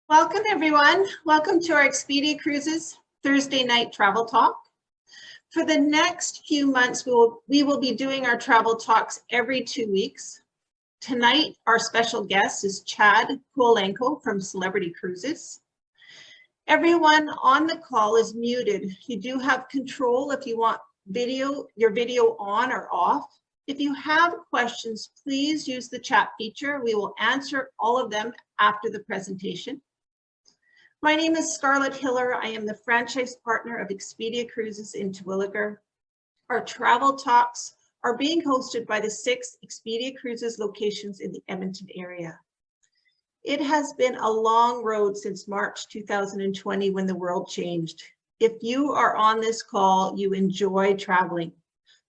Welcome, everyone. Welcome to our Expedia Cruises Thursday night travel talk. For the next few months, we will be doing our travel talks every 2 weeks. Tonight, our special guest is Chad Kuolenko from Celebrity Cruises. Everyone on the call is muted. You do have control if you want your video on or off. If you have questions, please use the chat feature. We will answer all of them after the presentation. My name is Scarlett Hiller. I am the franchise partner of Expedia Cruises in Terwillegar. Our travel talks are being hosted by the 6 Expedia Cruises locations in the Edmonton area. It has been a long road since March 2020 when the world changed. If you are on this call, you enjoy traveling.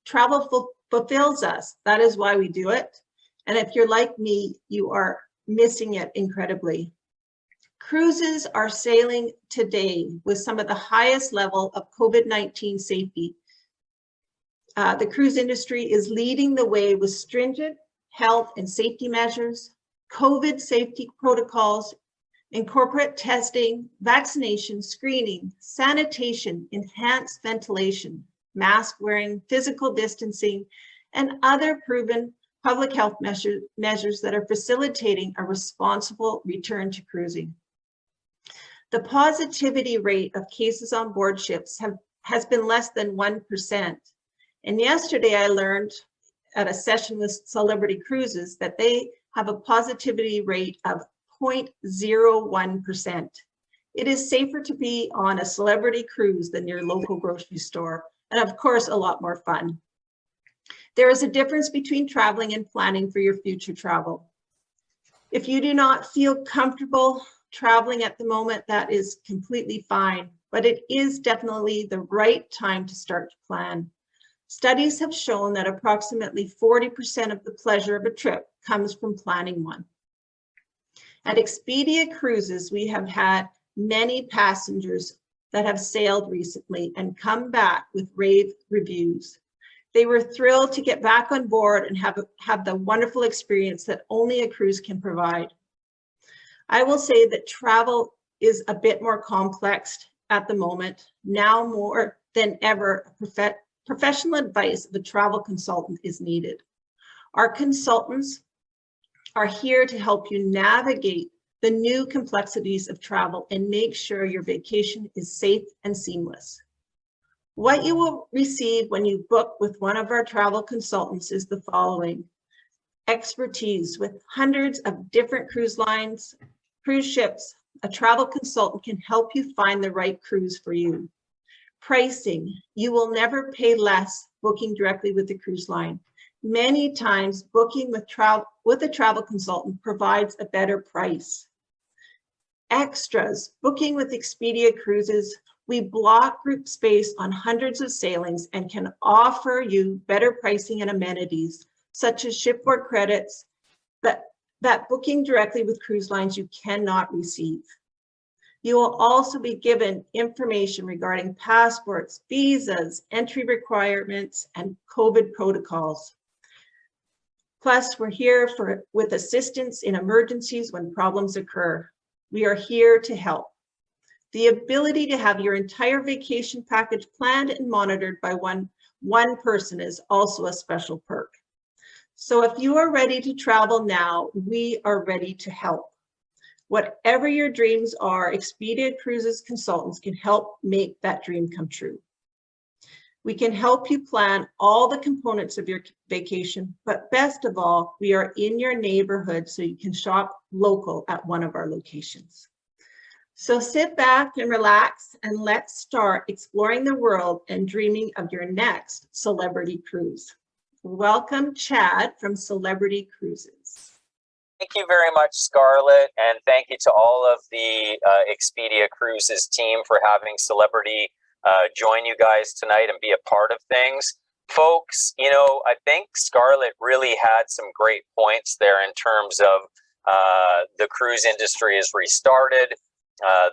Travel fulfills us. That is why we do it. And if you're like me, you are missing it incredibly. Cruises are sailing today with some of the highest level of COVID-19 safety. The cruise industry is leading the way with stringent health and safety measures, COVID safety protocols, incorporate testing, vaccination, screening, sanitation, enhanced ventilation, mask wearing, physical distancing, and other proven public health measures that are facilitating a responsible return to cruising. The positivity rate of cases on board ships has been less than 1%. And yesterday I learned at a session with Celebrity Cruises that they have a positivity rate of 0.01%. It is safer to be on a Celebrity cruise than your local grocery store, and of course, a lot more fun. There is a difference between traveling and planning for your future travel. If you do not feel comfortable traveling at the moment, that is completely fine, but it is definitely the right time to start to plan. Studies have shown that approximately 40% of the pleasure of a trip comes from planning one. At Expedia Cruises, we have had many passengers that have sailed recently and come back with rave reviews. They were thrilled to get back on board and have the wonderful experience that only a cruise can provide. I will say that travel is a bit more complex at the moment. Now more than ever, professional advice of a travel consultant is needed. Our consultants are here to help you navigate the new complexities of travel and make sure your vacation is safe and seamless. What you will receive when you book with one of our travel consultants is the following: expertise with hundreds of different cruise lines, cruise ships. A travel consultant can help you find the right cruise for you. Pricing, you will never pay less booking directly with the cruise line. Many times booking with a travel consultant provides a better price. Extras, booking with Expedia Cruises, we block group space on hundreds of sailings and can offer you better pricing and amenities, such as shipboard credits that booking directly with cruise lines you cannot receive. You will also be given information regarding passports, visas, entry requirements, and COVID protocols. Plus, we're here with assistance in emergencies when problems occur. We are here to help. The ability to have your entire vacation package planned and monitored by one person is also a special perk. So if you are ready to travel now, we are ready to help. Whatever your dreams are, Expedia Cruises consultants can help make that dream come true. We can help you plan all the components of your vacation, but best of all, we are in your neighborhood so you can shop local at one of our locations. So sit back and relax and let's start exploring the world and dreaming of your next celebrity cruise. Welcome, Chad from Celebrity Cruises. Thank you very much, Scarlett, and thank you to all of the Expedia Cruises team for having Celebrity join you guys tonight and be a part of things. Folks, you know, I think Scarlett really had some great points there in terms of the cruise industry is restarted,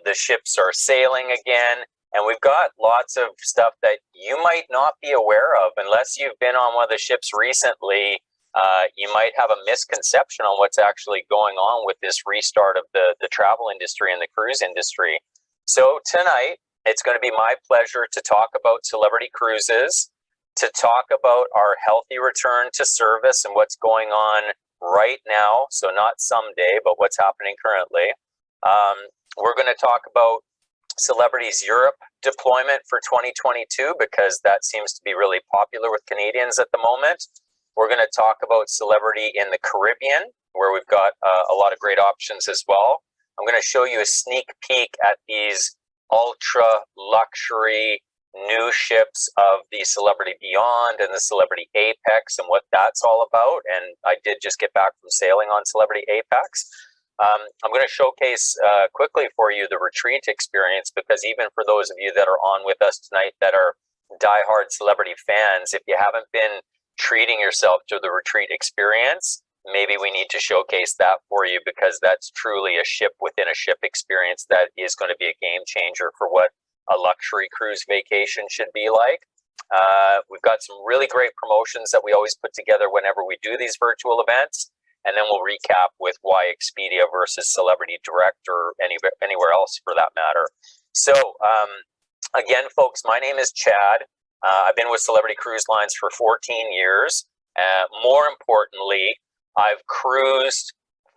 the ships are sailing again, and we've got lots of stuff that you might not be aware of unless you've been on one of the ships recently. you might have a misconception on what's actually going on with this restart of the travel industry and the cruise industry. So tonight, it's going to be my pleasure to talk about Celebrity Cruises, to talk about our healthy return to service and what's going on right now. So not someday, but what's happening currently. We're going to talk about Celebrities Europe deployment for 2022 because that seems to be really popular with Canadians at the moment. We're going to talk about Celebrity in the Caribbean, where we've got a lot of great options as well. I'm going to show you a sneak peek at these ultra luxury new ships of the Celebrity Beyond and the Celebrity Apex and what that's all about. And I did just get back from sailing on Celebrity Apex. I'm going to showcase quickly for you the retreat experience, because even for those of you that are on with us tonight that are diehard Celebrity fans, if you haven't been treating yourself to the retreat experience, maybe we need to showcase that for you, because that's truly a ship within a ship experience that is going to be a game changer for what a luxury cruise vacation should be like. We've got some really great promotions that we always put together whenever we do these virtual events. And then we'll recap with why Expedia versus Celebrity Direct or anywhere else for that matter. So again, folks, my name is Chad. I've been with Celebrity Cruise Lines for 14 years. More importantly, I've cruised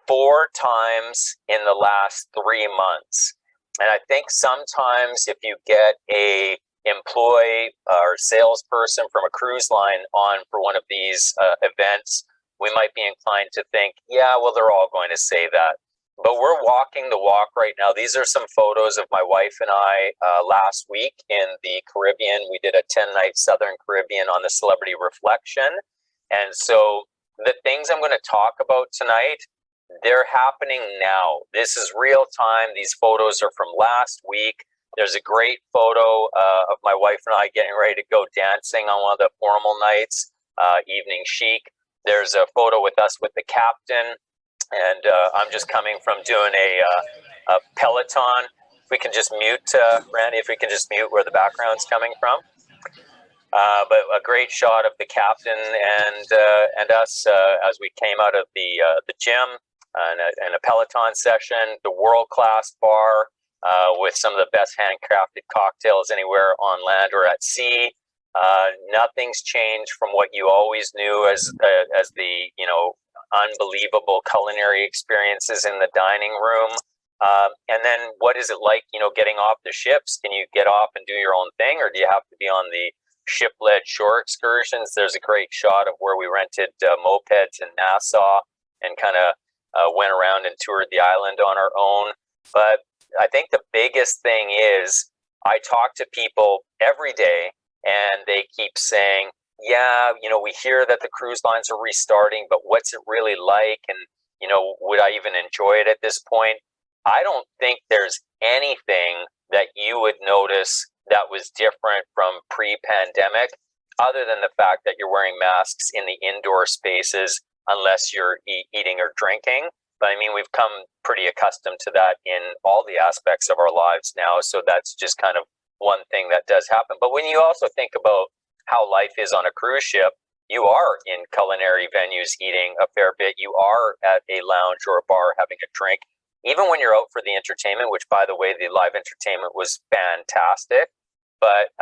4 times in the last 3 months. And I think sometimes if you get a employee or salesperson from a cruise line on for one of these events, we might be inclined to think, yeah, well, they're all going to say that. But we're walking the walk right now. These are some photos of my wife and I last week in the Caribbean. We did a 10-night Southern Caribbean on the Celebrity Reflection. And so the things I'm going to talk about tonight, they're happening now. This is real time. These photos are from last week. There's a great photo of my wife and I getting ready to go dancing on one of the formal nights, evening chic. There's a photo with us with the captain, and I'm just coming from doing a Peloton. If we can just mute, Randy, if we can just mute where the background's coming from. But a great shot of the captain and us as we came out of the gym and a Peloton session, the world-class bar with some of the best handcrafted cocktails anywhere on land or at sea. Nothing's changed from what you always knew as the unbelievable culinary experiences in the dining room. And then what is it like, getting off the ships? Can you get off and do your own thing, or do you have to be on the ship-led shore excursions? There's a great shot of where we rented mopeds in Nassau and kind of went around and toured the island on our own. But I think the biggest thing is I talk to people every day, and they keep saying, yeah, we hear that the cruise lines are restarting, but what's it really like? And, would I even enjoy it at this point? I don't think there's anything that you would notice that was different from pre-pandemic, other than the fact that you're wearing masks in the indoor spaces unless you're eating or drinking. But I mean, we've come pretty accustomed to that in all the aspects of our lives now. So that's just kind of one thing that does happen. But when you also think about how life is on a cruise ship, you are in culinary venues eating a fair bit. You are at a lounge or a bar having a drink. Even when you're out for the entertainment, which, by the way, the live entertainment was fantastic. But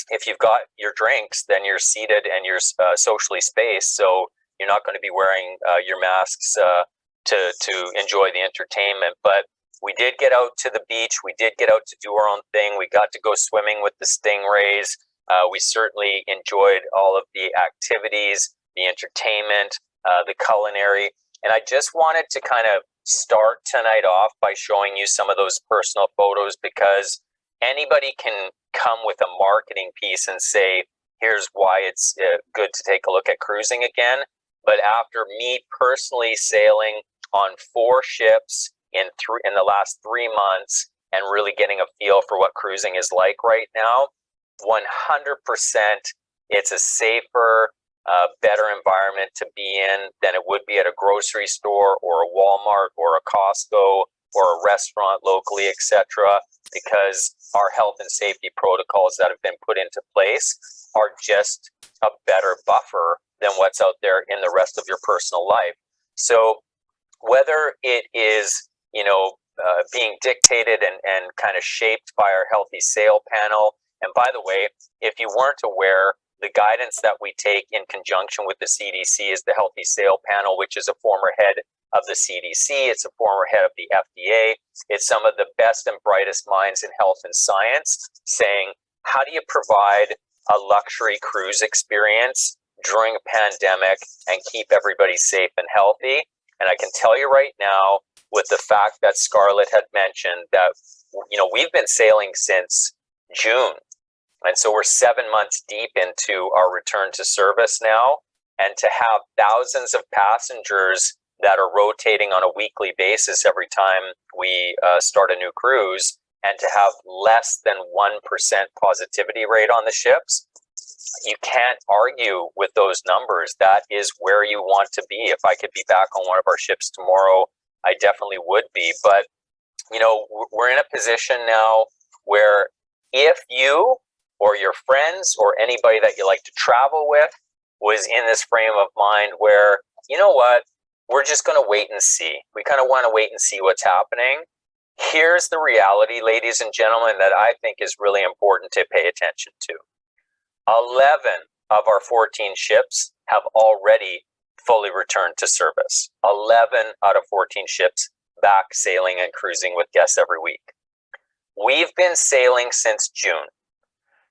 if you've got your drinks, then you're seated and you're socially spaced. So you're not going to be wearing your masks to enjoy the entertainment. But we did get out to the beach. We did get out to do our own thing. We got to go swimming with the stingrays. We certainly enjoyed all of the activities, the entertainment, the culinary. And I just wanted to kind of start tonight off by showing you some of those personal photos, because anybody can come with a marketing piece and say, here's why it's good to take a look at cruising again. But after me personally sailing on 4 ships in the last 3 months and really getting a feel for what cruising is like right now, 100% it's a safer, better environment to be in than it would be at a grocery store or a Walmart or a Costco or a restaurant locally, etc., because our health and safety protocols that have been put into place are just a better buffer than what's out there in the rest of your personal life. So whether it is, being dictated and kind of shaped by our healthy sale panel. And by the way, if you weren't aware, the guidance that we take in conjunction with the CDC is the Healthy Sale Panel, which is a former head of the CDC. It's a former head of the FDA. It's some of the best and brightest minds in health and science saying, how do you provide a luxury cruise experience during a pandemic and keep everybody safe and healthy? And I can tell you right now, with the fact that Scarlett had mentioned that, we've been sailing since June. And so we're 7 months deep into our return to service now. And to have thousands of passengers that are rotating on a weekly basis every time we start a new cruise, and to have less than 1% positivity rate on the ships, you can't argue with those numbers. That is where you want to be. If I could be back on one of our ships tomorrow, I definitely would be. But, we're in a position now where if you or your friends or anybody that you like to travel with was in this frame of mind where, you know what, we're just going to wait and see. We kind of want to wait and see what's happening. Here's the reality, ladies and gentlemen, that I think is really important to pay attention to. 11 of our 14 ships have already fully returned to service. 11 out of 14 ships back sailing and cruising with guests every week. We've been sailing since June.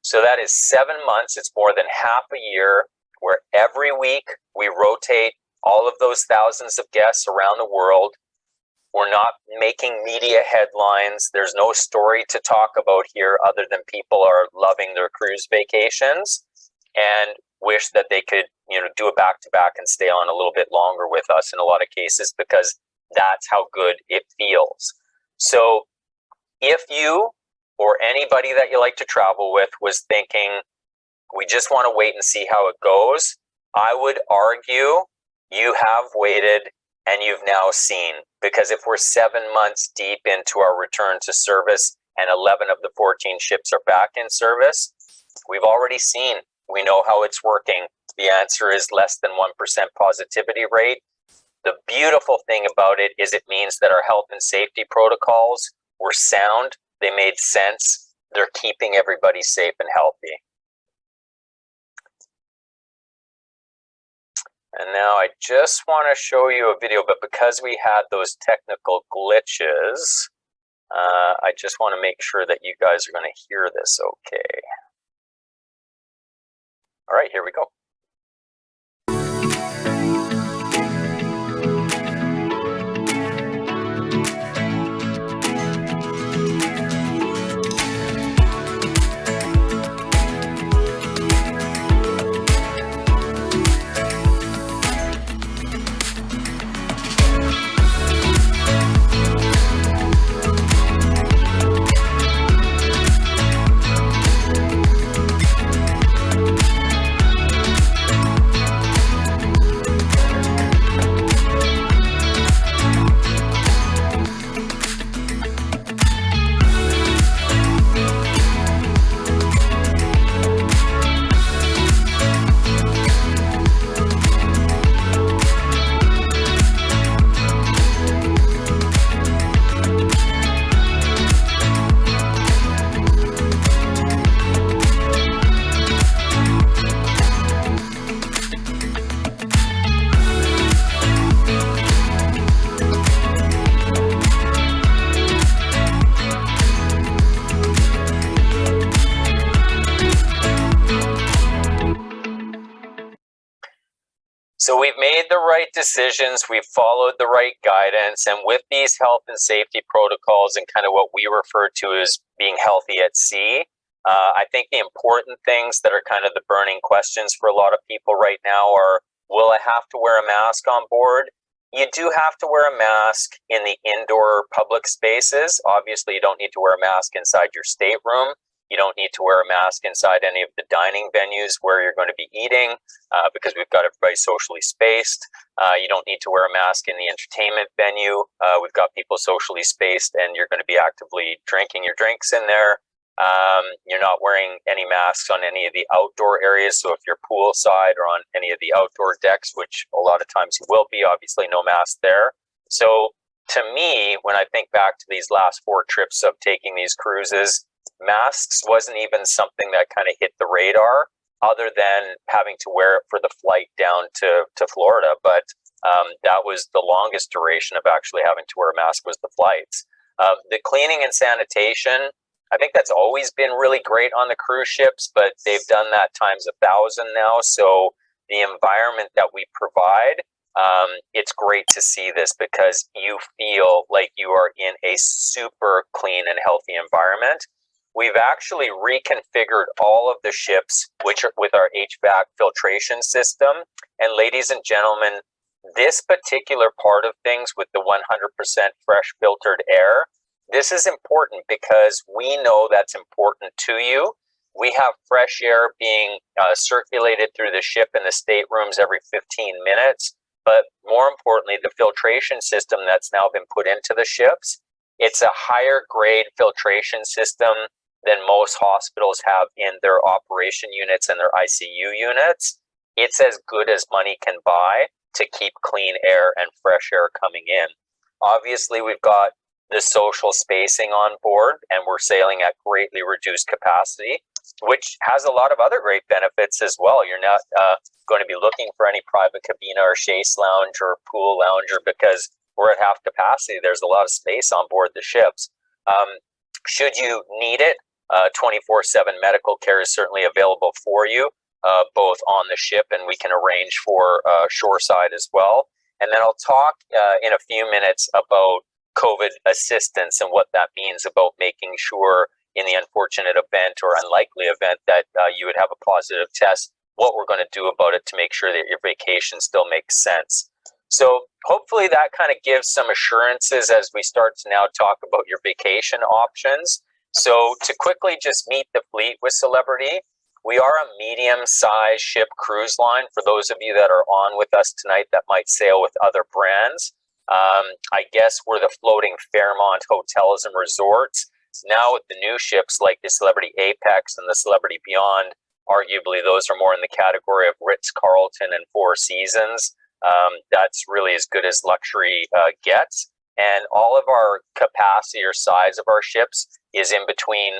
So that is 7 months. It's more than half a year where every week we rotate all of those thousands of guests around the world. We're not making media headlines. There's no story to talk about here other than people are loving their cruise vacations and wish that they could, do a back-to-back and stay on a little bit longer with us in a lot of cases, because that's how good it feels. So if you or anybody that you like to travel with was thinking, we just want to wait and see how it goes, I would argue you have waited and you've now seen. Because if we're 7 months deep into our return to service and 11 of the 14 ships are back in service, we've already seen. We know how it's working. The answer is less than 1% positivity rate. The beautiful thing about it is it means that our health and safety protocols were sound. They made sense. They're keeping everybody safe and healthy. And now I just want to show you a video, but because we had those technical glitches, I just want to make sure that you guys are going to hear this okay. All right, here we go. So we've made the right decisions, we've followed the right guidance, and with these health and safety protocols and kind of what we refer to as being healthy at sea, I think the important things that are kind of the burning questions for a lot of people right now are, will I have to wear a mask on board? You do have to wear a mask in the indoor public spaces. Obviously, you don't need to wear a mask inside your stateroom. You don't need to wear a mask inside any of the dining venues where you're going to be eating because we've got everybody socially spaced. You don't need to wear a mask in the entertainment venue. We've got people socially spaced and you're going to be actively drinking your drinks in there. You're not wearing any masks on any of the outdoor areas. So if you're poolside or on any of the outdoor decks, which a lot of times you will be, obviously no mask there. So to me, when I think back to these last 4 trips of taking these cruises, masks wasn't even something that kind of hit the radar, other than having to wear it for the flight down to Florida. But that was the longest duration of actually having to wear a mask, was the flights. The cleaning and sanitation, I think that's always been really great on the cruise ships, but they've done that times 1,000 now. So the environment that we provide, it's great to see this, because you feel like you are in a super clean and healthy environment. We've actually reconfigured all of the ships, which are with our HVAC filtration system. And ladies and gentlemen, this particular part of things with the 100% fresh filtered air, this is important because we know that's important to you. We have fresh air being circulated through the ship in the staterooms every 15 minutes. But more importantly, the filtration system that's now been put into the ships, it's a higher grade filtration system than most hospitals have in their operation units and their ICU units. It's as good as money can buy to keep clean air and fresh air coming in. Obviously, we've got the social spacing on board, and we're sailing at greatly reduced capacity, which has a lot of other great benefits as well. You're not going to be looking for any private cabina or chaise lounge or pool lounger, because we're at half capacity. There's a lot of space on board the ships. Should you need it, 24/7 medical care is certainly available for you, both on the ship, and we can arrange for shoreside as well. And then I'll talk in a few minutes about COVID assistance and what that means about making sure, in the unfortunate event or unlikely event that you would have a positive test, what we're going to do about it to make sure that your vacation still makes sense. So hopefully that kind of gives some assurances as we start to now talk about your vacation options. So to quickly just meet the fleet with Celebrity, we are a medium-sized ship cruise line. For those of you that are on with us tonight that might sail with other brands, I guess we're the floating Fairmont hotels and resorts. Now with the new ships like the Celebrity Apex and the Celebrity Beyond, arguably those are more in the category of Ritz-Carlton and Four Seasons. That's really as good as luxury gets. And all of our capacity or size of our ships is in between,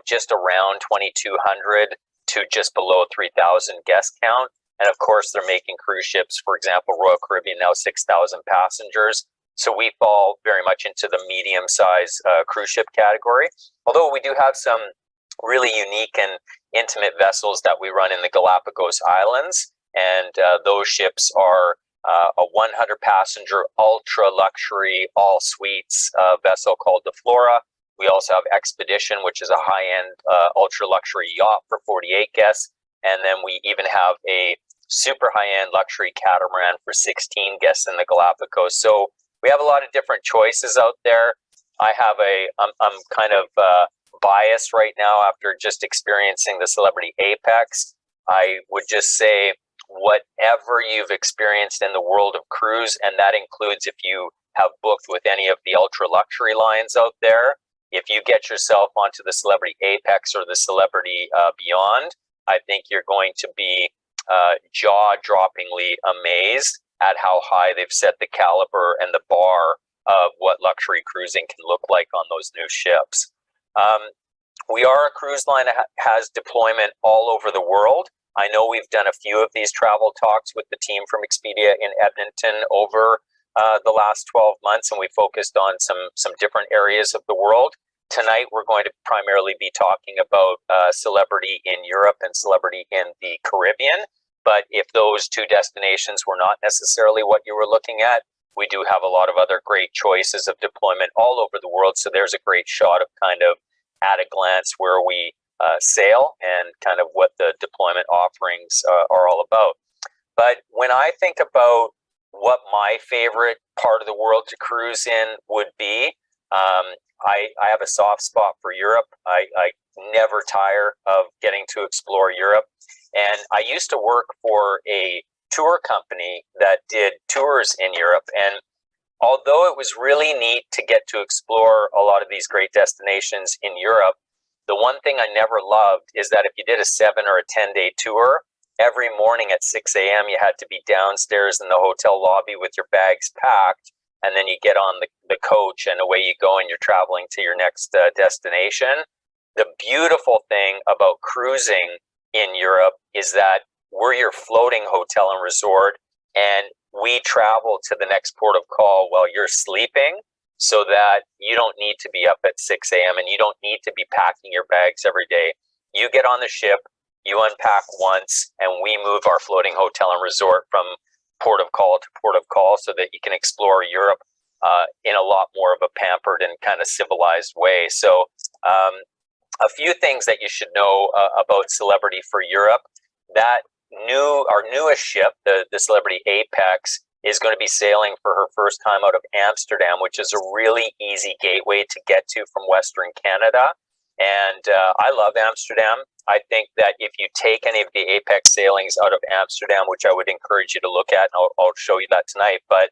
just around 2,200 to just below 3,000 guest count. And of course, they're making cruise ships, for example, Royal Caribbean, now 6,000 passengers. So we fall very much into the medium-size cruise ship category. Although we do have some really unique and intimate vessels that we run in the Galapagos Islands. And those ships are a 100-passenger, ultra-luxury, all-suites vessel called the Flora. We also have Expedition, which is a high-end, ultra-luxury yacht for 48 guests. And then we even have a super high-end luxury catamaran for 16 guests in the Galapagos. So we have a lot of different choices out there. I'm kind of biased right now after just experiencing the Celebrity Apex. I would just say, whatever you've experienced in the world of cruise, and that includes if you have booked with any of the ultra luxury lines out there, if you get yourself onto the Celebrity Apex or the Celebrity Beyond, I think you're going to be jaw-droppingly amazed at how high they've set the caliber and the bar of what luxury cruising can look like on those new ships. We are a cruise line that has deployment all over the world. I know we've done a few of these travel talks with the team from Expedia in Edmonton over the last 12 months, and we focused on some different areas of the world. Tonight, we're going to primarily be talking about Celebrity in Europe and Celebrity in the Caribbean. But if those two destinations were not necessarily what you were looking at, we do have a lot of other great choices of deployment all over the world. So there's a great shot of kind of at a glance where we sail and kind of what the deployment offerings are all about. But when I think about what my favorite part of the world to cruise in would be, I have a soft spot for Europe. I never tire of getting to explore Europe. And I used to work for a tour company that did tours in Europe. And although it was really neat to get to explore a lot of these great destinations in Europe, The one thing I never loved is that if you did a 7 or a 10-day tour, every morning at 6 a.m. you had to be downstairs in the hotel lobby with your bags packed, and then you get on the coach and away you go and you're traveling to your next destination. The beautiful thing about cruising in Europe is that we're your floating hotel and resort, and we travel to the next port of call while you're sleeping, so that you don't need to be up at 6 a.m. and you don't need to be packing your bags every day. You get on the ship, you unpack once, and we move our floating hotel and resort from port of call to port of call so that you can explore Europe in a lot more of a pampered and kind of civilized way. So a few things that you should know about Celebrity for Europe. That our newest ship, the Celebrity Apex, is going to be sailing for her first time out of Amsterdam, which is a really easy gateway to get to from Western Canada. And I love Amsterdam. I think that if you take any of the Apex sailings out of Amsterdam, which I would encourage you to look at, and I'll show you that tonight, but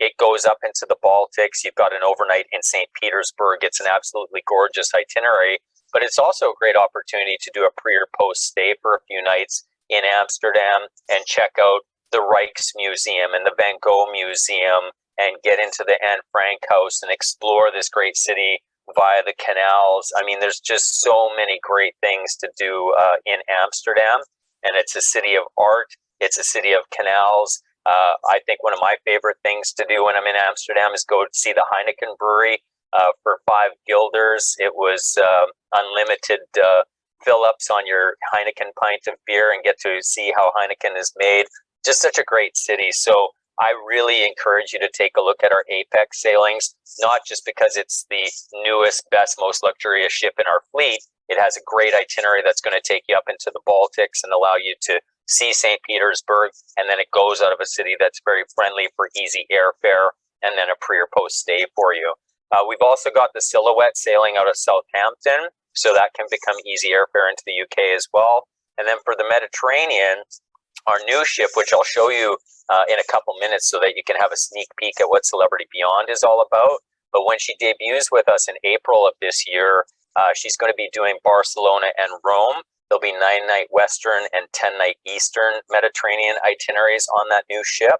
it goes up into the Baltics. You've got an overnight in St. Petersburg. It's an absolutely gorgeous itinerary, but it's also a great opportunity to do a pre or post stay for a few nights in Amsterdam and check out the Rijksmuseum and the Van Gogh Museum and get into the Anne Frank house and explore this great city via the canals. I mean, there's just so many great things to do in Amsterdam, and it's a city of art. It's a city of canals. I think one of my favorite things to do when I'm in Amsterdam is go see the Heineken brewery for 5 guilders. It was unlimited fill-ups on your Heineken pint of beer and get to see how Heineken is made. Just such a great city. So I really encourage you to take a look at our Apex sailings, not just because it's the newest, best, most luxurious ship in our fleet. It has a great itinerary that's going to take you up into the Baltics and allow you to see St. Petersburg, and then it goes out of a city that's very friendly for easy airfare and then a pre or post stay for you. We've also got the Silhouette sailing out of Southampton, so that can become easy airfare into the UK as well. And then for the Mediterranean, our new ship, which I'll show you in a couple minutes so that you can have a sneak peek at what Celebrity Beyond is all about. But when she debuts with us in April of this year, she's going to be doing Barcelona and Rome. There'll be 9-night Western and 10-night Eastern Mediterranean itineraries on that new ship.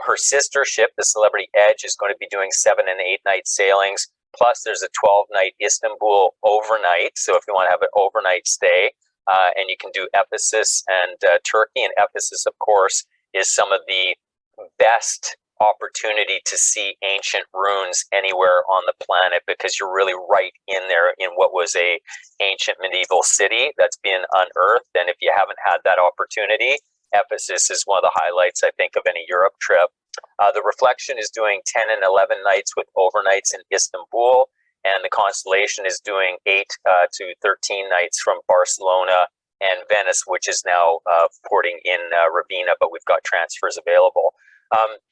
Her sister ship, the Celebrity Edge, is going to be doing 7- and 8-night sailings. Plus, there's a 12-night Istanbul overnight. So if you want to have an overnight stay, and you can do Ephesus and Turkey. And Ephesus, of course, is some of the best opportunity to see ancient ruins anywhere on the planet, because you're really right in there in what was a ancient medieval city that's been unearthed. And if you haven't had that opportunity, Ephesus is one of the highlights, I think, of any Europe trip. The Reflection is doing 10 and 11 nights with overnights in Istanbul, and the Constellation is doing 8 to 13 nights from Barcelona and Venice, which is now porting in Ravenna, but we've got transfers available.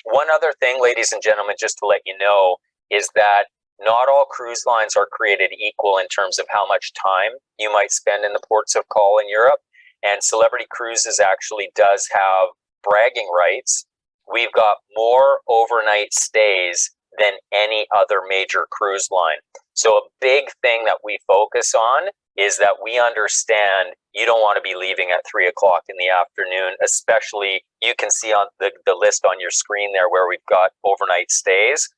One other thing, ladies and gentlemen, just to let you know, is that not all cruise lines are created equal in terms of how much time you might spend in the ports of call in Europe. And Celebrity Cruises actually does have bragging rights. We've got more overnight stays than any other major cruise line. So a big thing that we focus on is that we understand you don't want to be leaving at 3 o'clock in the afternoon, especially you can see on the list on your screen there where we've got overnight stays.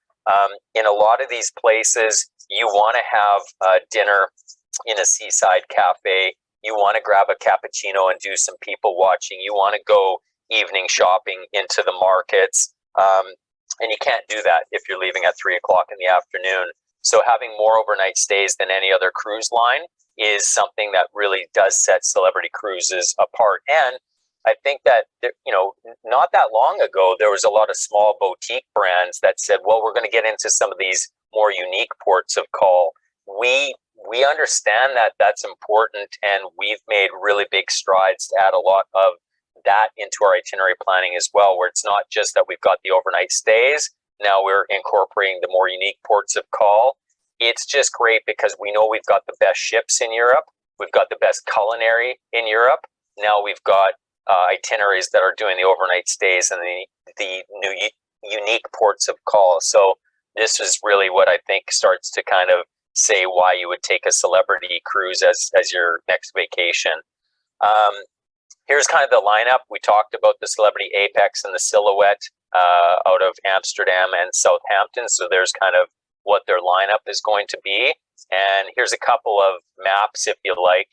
In a lot of these places, you want to have dinner in a seaside cafe. You want to grab a cappuccino and do some people watching. You want to go evening shopping into the markets. And you can't do that if you're leaving at 3 o'clock in the afternoon. So having more overnight stays than any other cruise line is something that really does set Celebrity Cruises apart. And I think that, not that long ago, there was a lot of small boutique brands that said, well, we're going to get into some of these more unique ports of call. We understand that that's important, and we've made really big strides to add a lot of that into our itinerary planning as well, where it's not just that we've got the overnight stays. Now we're incorporating the more unique ports of call. It's just great because we know we've got the best ships in Europe. We've got the best culinary in Europe. Now we've got itineraries that are doing the overnight stays and the new unique ports of call. So this is really what I think starts to kind of say why you would take a celebrity cruise as your next vacation. Here's kind of the lineup. We talked about the Celebrity Apex and the Silhouette out of Amsterdam and Southampton. So there's kind of what their lineup is going to be. And here's a couple of maps if you like.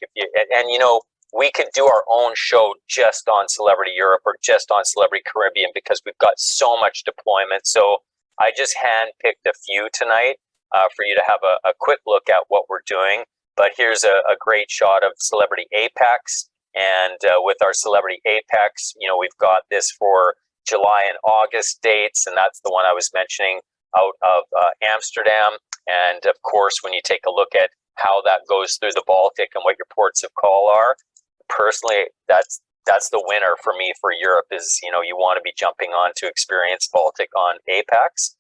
And you know, we could do our own show just on Celebrity Europe or just on Celebrity Caribbean because we've got so much deployment. So I just handpicked a few tonight for you to have a quick look at what we're doing. But here's a great shot of Celebrity Apex. And with our Celebrity Apex, you know, we've got this for July and August dates. And that's the one I was mentioning out of Amsterdam. And of course, when you take a look at how that goes through the Baltic and what your ports of call are, personally, that's the winner for me for Europe is, you know, you want to be jumping on to experience Baltic on Apex.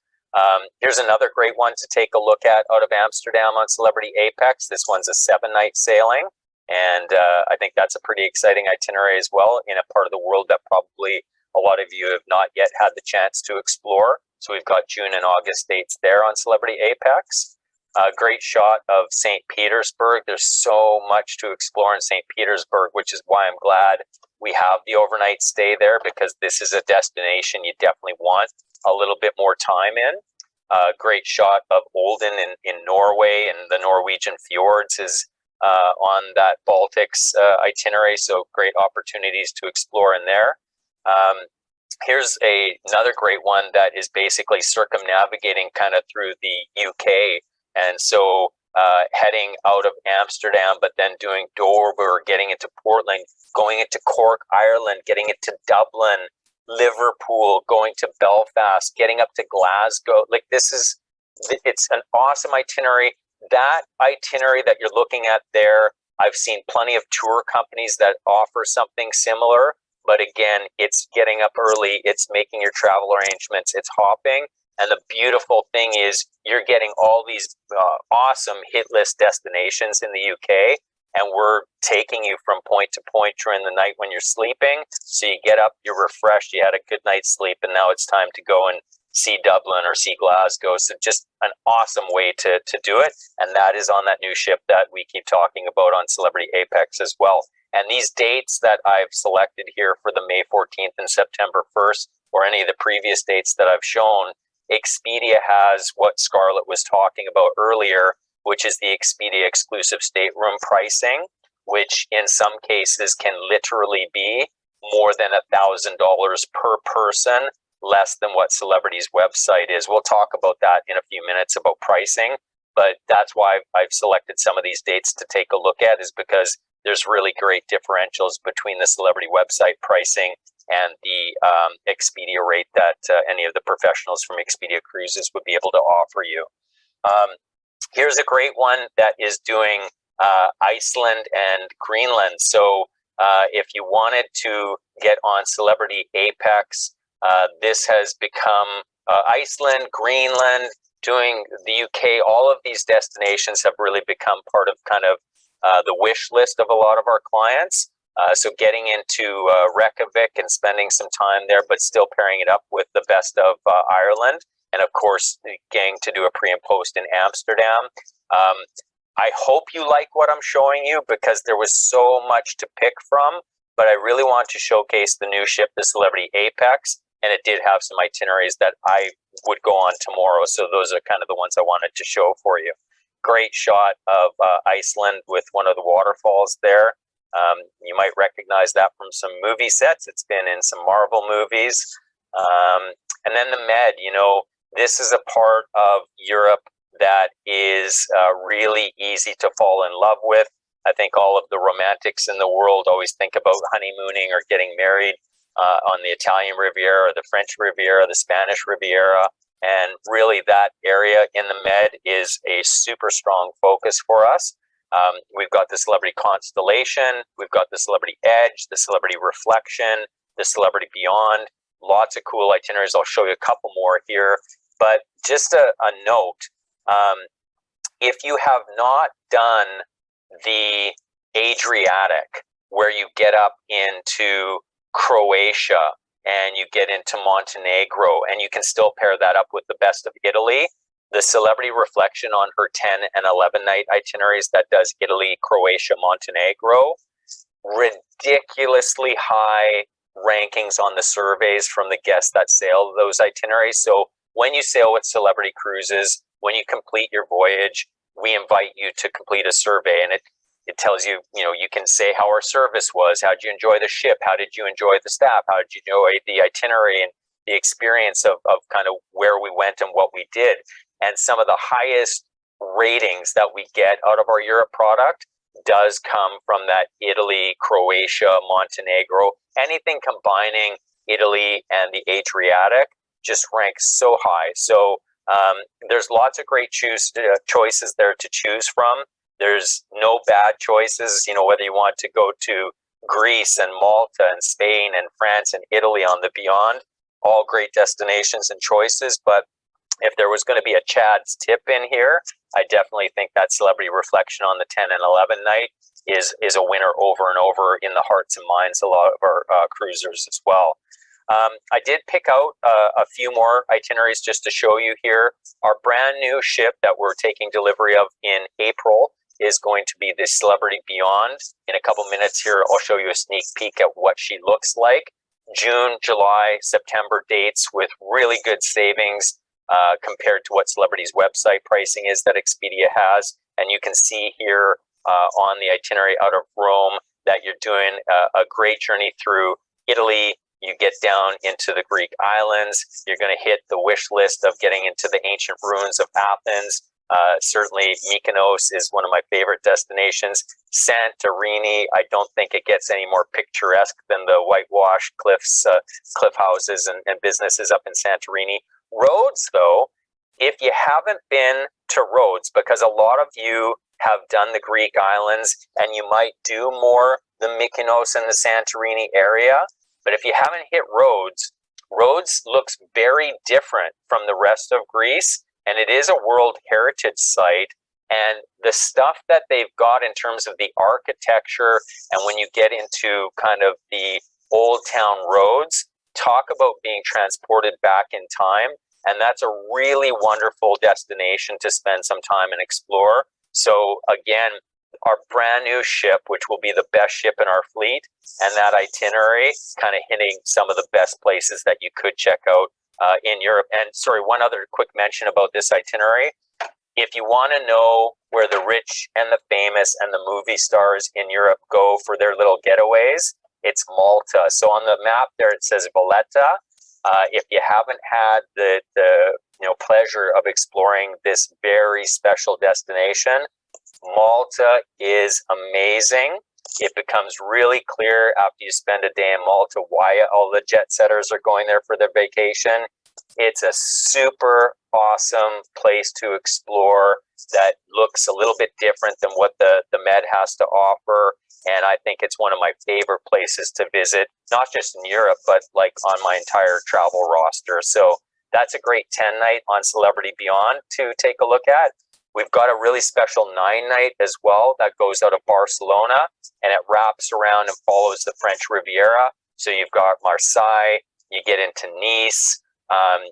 Here's another great one to take a look at out of Amsterdam on Celebrity Apex. This one's a 7-night sailing. And I think that's a pretty exciting itinerary as well in a part of the world that probably a lot of you have not yet had the chance to explore. So we've got June and August dates there on Celebrity Apex. A great shot of St. Petersburg. There's so much to explore in St. Petersburg, which is why I'm glad we have the overnight stay there, because this is a destination you definitely want a little bit more time in. Great shot of Olden in Norway, and the Norwegian fjords is on that Baltics itinerary, so great opportunities to explore in there. Here's another great one that is basically circumnavigating kind of through the UK. And so heading out of Amsterdam, but then doing Dover, getting into Portland, going into Cork, Ireland, getting into Dublin, Liverpool, going to Belfast, getting up to Glasgow. Like it's an awesome itinerary. That itinerary that you're looking at there, I've seen plenty of tour companies that offer something similar. But again, it's getting up early, it's making your travel arrangements, it's hopping. And the beautiful thing is you're getting all these awesome hit list destinations in the UK, and we're taking you from point to point during the night when you're sleeping. So you get up, you're refreshed, you had a good night's sleep, and now it's time to go and see Dublin or see Glasgow. So just an awesome way to do it. And that is on that new ship that we keep talking about on Celebrity Apex as well. And these dates that I've selected here for the May 14th and September 1st, or any of the previous dates that I've shown, Expedia has what Scarlett was talking about earlier, which is the Expedia exclusive stateroom pricing, which in some cases can literally be more than $1,000 per person, less than what Celebrity's website is. We'll talk about that in a few minutes about pricing, but that's why I've selected some of these dates to take a look at, is because there's really great differentials between the Celebrity website pricing and the Expedia rate that any of the professionals from Expedia Cruises would be able to offer you. Here's a great one that is doing Iceland and Greenland. So if you wanted to get on Celebrity Apex, this has become Iceland, Greenland, doing the UK. All of these destinations have really become part of kind of the wish list of a lot of our clients. So getting into Reykjavik and spending some time there, but still pairing it up with the best of Ireland. And of course, getting to do a pre and post in Amsterdam. I hope you like what I'm showing you, because there was so much to pick from, but I really want to showcase the new ship, the Celebrity Apex. And it did have some itineraries that I would go on tomorrow. So those are kind of the ones I wanted to show for you. Great shot of Iceland with one of the waterfalls there. You might recognize that from some movie sets. It's been in some Marvel movies. And then the Med, you know, this is a part of Europe that is really easy to fall in love with. I think all of the romantics in the world always think about honeymooning or getting married on the Italian Riviera, or the French Riviera, the Spanish Riviera. And really that area in the Med is a super strong focus for us. We've got the Celebrity Constellation, we've got the Celebrity Edge, the Celebrity Reflection, the Celebrity Beyond, lots of cool itineraries. I'll show you a couple more here. But just a note, if you have not done the Adriatic, where you get up into Croatia and you get into Montenegro, and you can still pair that up with the best of Italy, the celebrity reflection on her 10 and 11 night itineraries that does Italy, Croatia, Montenegro. Ridiculously high rankings on the surveys from the guests that sail those itineraries. So when you sail with Celebrity Cruises, when you complete your voyage, we invite you to complete a survey, and it tells you, you can say how our service was, how did you enjoy the ship, how did you enjoy the staff, how did you enjoy the itinerary and the experience of kind of where we went and what we did. And some of the highest ratings that we get out of our Europe product does come from that Italy, Croatia, Montenegro. Anything combining Italy and the Adriatic just ranks so high. So there's lots of great choices there to choose from. There's no bad choices, whether you want to go to Greece and Malta and Spain and France and Italy on the Beyond, all great destinations and choices. But if there was going to be a Chad's tip in here, I definitely think that Celebrity Reflection on the 10 and 11 night is a winner over and over in the hearts and minds of a lot of our cruisers as well. I did pick out a few more itineraries just to show you here. Our brand new ship that we're taking delivery of in April is going to be the Celebrity Beyond. In a couple minutes here, I'll show you a sneak peek at what she looks like. June, July, September dates with really good savings compared to what Celebrity's website pricing is that Expedia has. And you can see here on the itinerary out of Rome that you're doing a great journey through Italy. You get down into the Greek islands. You're going to hit the wish list of getting into the ancient ruins of Athens. Certainly Mykonos is one of my favorite destinations. Santorini, I don't think it gets any more picturesque than the whitewashed cliffs, cliff houses and businesses up in Santorini. Rhodes, though, if you haven't been to Rhodes, because a lot of you have done the Greek islands and you might do more the Mykonos and the Santorini area, but if you haven't hit Rhodes, Rhodes looks very different from the rest of Greece, and it is a World Heritage Site. And the stuff that they've got in terms of the architecture, and when you get into kind of the old town roads, talk about being transported back in time. And that's a really wonderful destination to spend some time and explore. So again, our brand new ship, which will be the best ship in our fleet, and that itinerary kind of hitting some of the best places that you could check out in Europe. And sorry, one other quick mention about this itinerary. If you want to know where the rich and the famous and the movie stars in Europe go for their little getaways, it's Malta. So on the map there, it says Valletta. If you haven't had the pleasure of exploring this very special destination, Malta is amazing. It becomes really clear after you spend a day in Malta why all the jet setters are going there for their vacation. It's a super awesome place to explore that looks a little bit different than what the Med has to offer. And I think it's one of my favorite places to visit, not just in Europe, but like on my entire travel roster. So that's a great 10 night on Celebrity Beyond to take a look at. We've got a really special 9 night as well that goes out of Barcelona, and it wraps around and follows the French Riviera. So you've got Marseille, you get into Nice,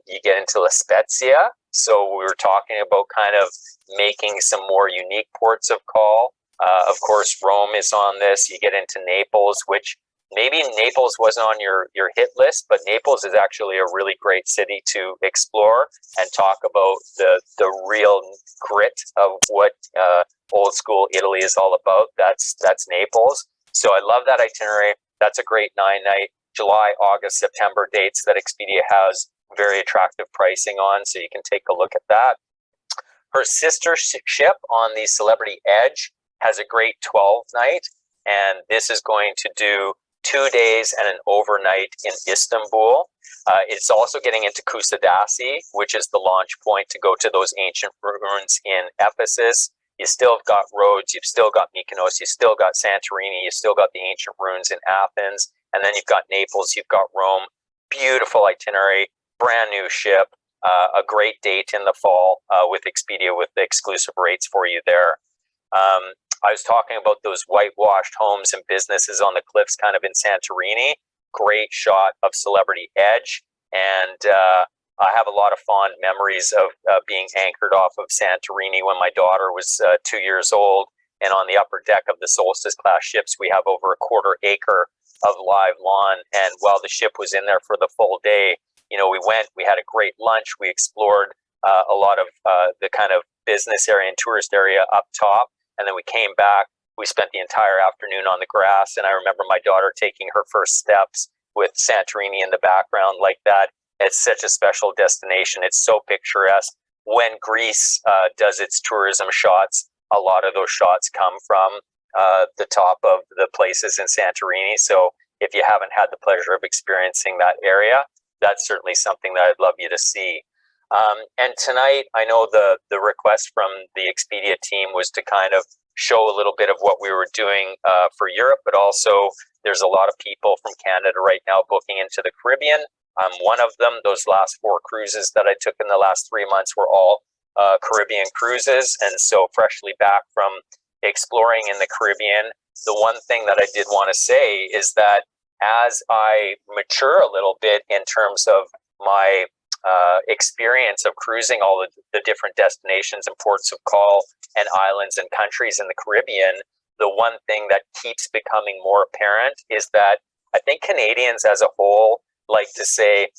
you get into La Spezia. So we were talking about kind of making some more unique ports of call. Of course, Rome is on this. You get into Naples, which maybe Naples wasn't on your hit list, but Naples is actually a really great city to explore and talk about the real grit of what old school Italy is all about. That's Naples. So I love that itinerary. That's a great 9 night, July, August, September dates that Expedia has very attractive pricing on. So you can take a look at that. Her sister ship on the Celebrity Edge has a great 12 night, and this is going to do 2 days and an overnight in Istanbul. It's also getting into Kusadasi, which is the launch point to go to those ancient ruins in Ephesus. You still have got Rhodes, you've still got Mykonos, you've still got Santorini, you've still got the ancient ruins in Athens, and then you've got Naples, you've got Rome. Beautiful itinerary, brand new ship, a great date in the fall with Expedia with the exclusive rates for you there. I was talking about those whitewashed homes and businesses on the cliffs kind of in Santorini. Great shot of Celebrity Edge. And I have a lot of fond memories of being anchored off of Santorini when my daughter was 2 years old. And on the upper deck of the Solstice class ships, we have over a quarter acre of live lawn. And while the ship was in there for the full day, we had a great lunch. We explored a lot of the kind of business area and tourist area up top. And then we came back. We spent the entire afternoon on the grass. And I remember my daughter taking her first steps with Santorini in the background like that. It's such a special destination. It's so picturesque. When Greece does its tourism shots, a lot of those shots come from the top of the places in Santorini. So if you haven't had the pleasure of experiencing that area, that's certainly something that I'd love you to see. And tonight, I know the request from the Expedia team was to kind of show a little bit of what we were doing for Europe, but also there's a lot of people from Canada right now booking into the Caribbean. One of them, those last 4 cruises that I took in the last 3 months were all Caribbean cruises. And so freshly back from exploring in the Caribbean, the one thing that I did want to say is that as I mature a little bit in terms of my experience of cruising all of the different destinations and ports of call and islands and countries in the Caribbean, the one thing that keeps becoming more apparent is that I think Canadians as a whole like to say,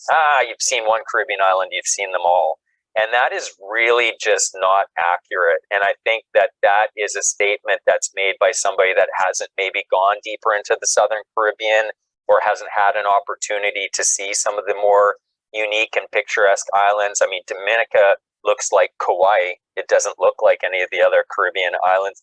you've seen one Caribbean island, you've seen them all. And that is really just not accurate. And I think that that is a statement that's made by somebody that hasn't maybe gone deeper into the Southern Caribbean or hasn't had an opportunity to see some of the more unique and picturesque islands. I mean, Dominica looks like Kauai. It doesn't look like any of the other Caribbean islands.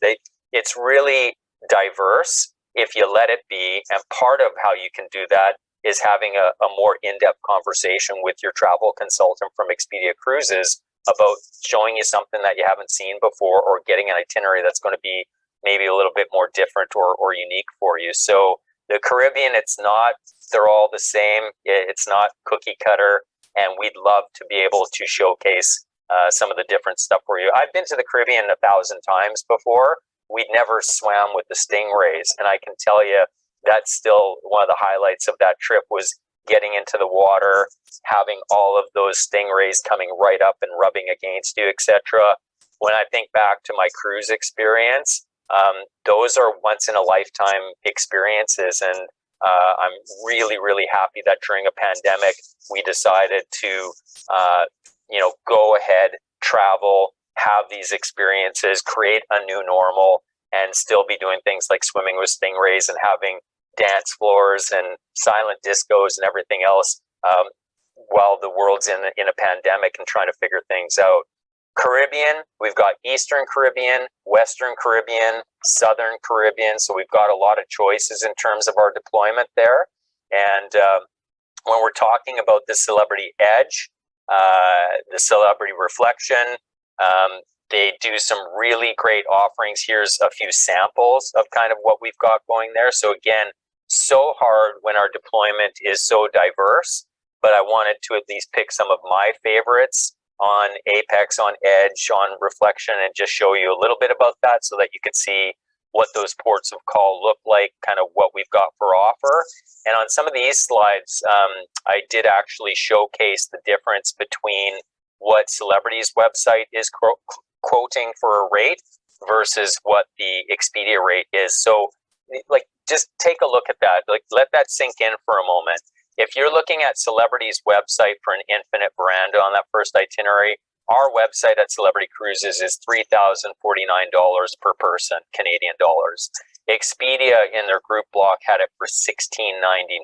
It's really diverse if you let it be. And part of how you can do that is having a more in-depth conversation with your travel consultant from Expedia Cruises about showing you something that you haven't seen before or getting an itinerary that's going to be maybe a little bit more different or unique for you. So the Caribbean, they're all the same. It's not cookie cutter. And we'd love to be able to showcase some of the different stuff for you. I've been to the Caribbean 1,000 times before. We'd never swam with the stingrays. And I can tell you, that's still one of the highlights of that trip was getting into the water, having all of those stingrays coming right up and rubbing against you, etc. When I think back to my cruise experience, those are once in a lifetime experiences. And I'm really, really happy that during a pandemic, we decided to, go ahead, travel, have these experiences, create a new normal, and still be doing things like swimming with stingrays and having dance floors and silent discos and everything else while the world's in a pandemic and trying to figure things out. Caribbean, we've got Eastern Caribbean, Western Caribbean, Southern Caribbean. So we've got a lot of choices in terms of our deployment there. And when we're talking about the Celebrity Edge, the Celebrity Reflection, they do some really great offerings. Here's a few samples of kind of what we've got going there. So again, so hard when our deployment is so diverse, but I wanted to at least pick some of my favorites on Apex, on Edge, on Reflection, and just show you a little bit about that so that you could see what those ports of call look like, kind of what we've got for offer. And on some of these slides, I did actually showcase the difference between what Celebrity's website is quoting for a rate versus what the Expedia rate is. So just take a look at that. Let that sink in for a moment. If you're looking at Celebrity's website for an infinite veranda on that first itinerary, our website at Celebrity Cruises is $3,049 per person, Canadian dollars. Expedia in their group block had it for $1,699.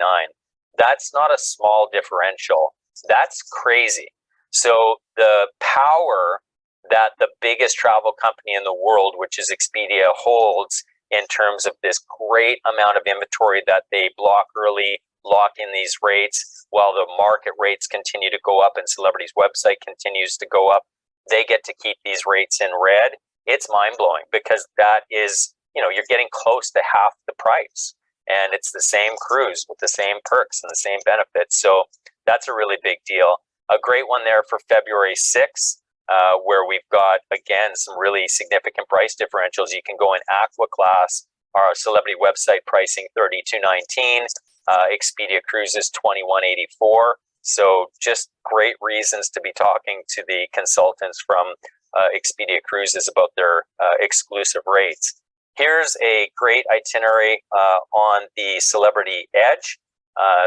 That's not a small differential. That's crazy. So the power that the biggest travel company in the world, which is Expedia, holds in terms of this great amount of inventory that they block early, lock in these rates while the market rates continue to go up and Celebrity's website continues to go up. They get to keep these rates in red. It's mind-blowing because that is, you're getting close to half the price. And it's the same cruise with the same perks and the same benefits. So that's a really big deal. A great one there for February 6th, where we've got, again, some really significant price differentials. You can go in Aqua Class, our Celebrity website pricing $32.19, Expedia Cruises $21.84. So just great reasons to be talking to the consultants from Expedia Cruises about their exclusive rates. Here's a great itinerary on the Celebrity Edge.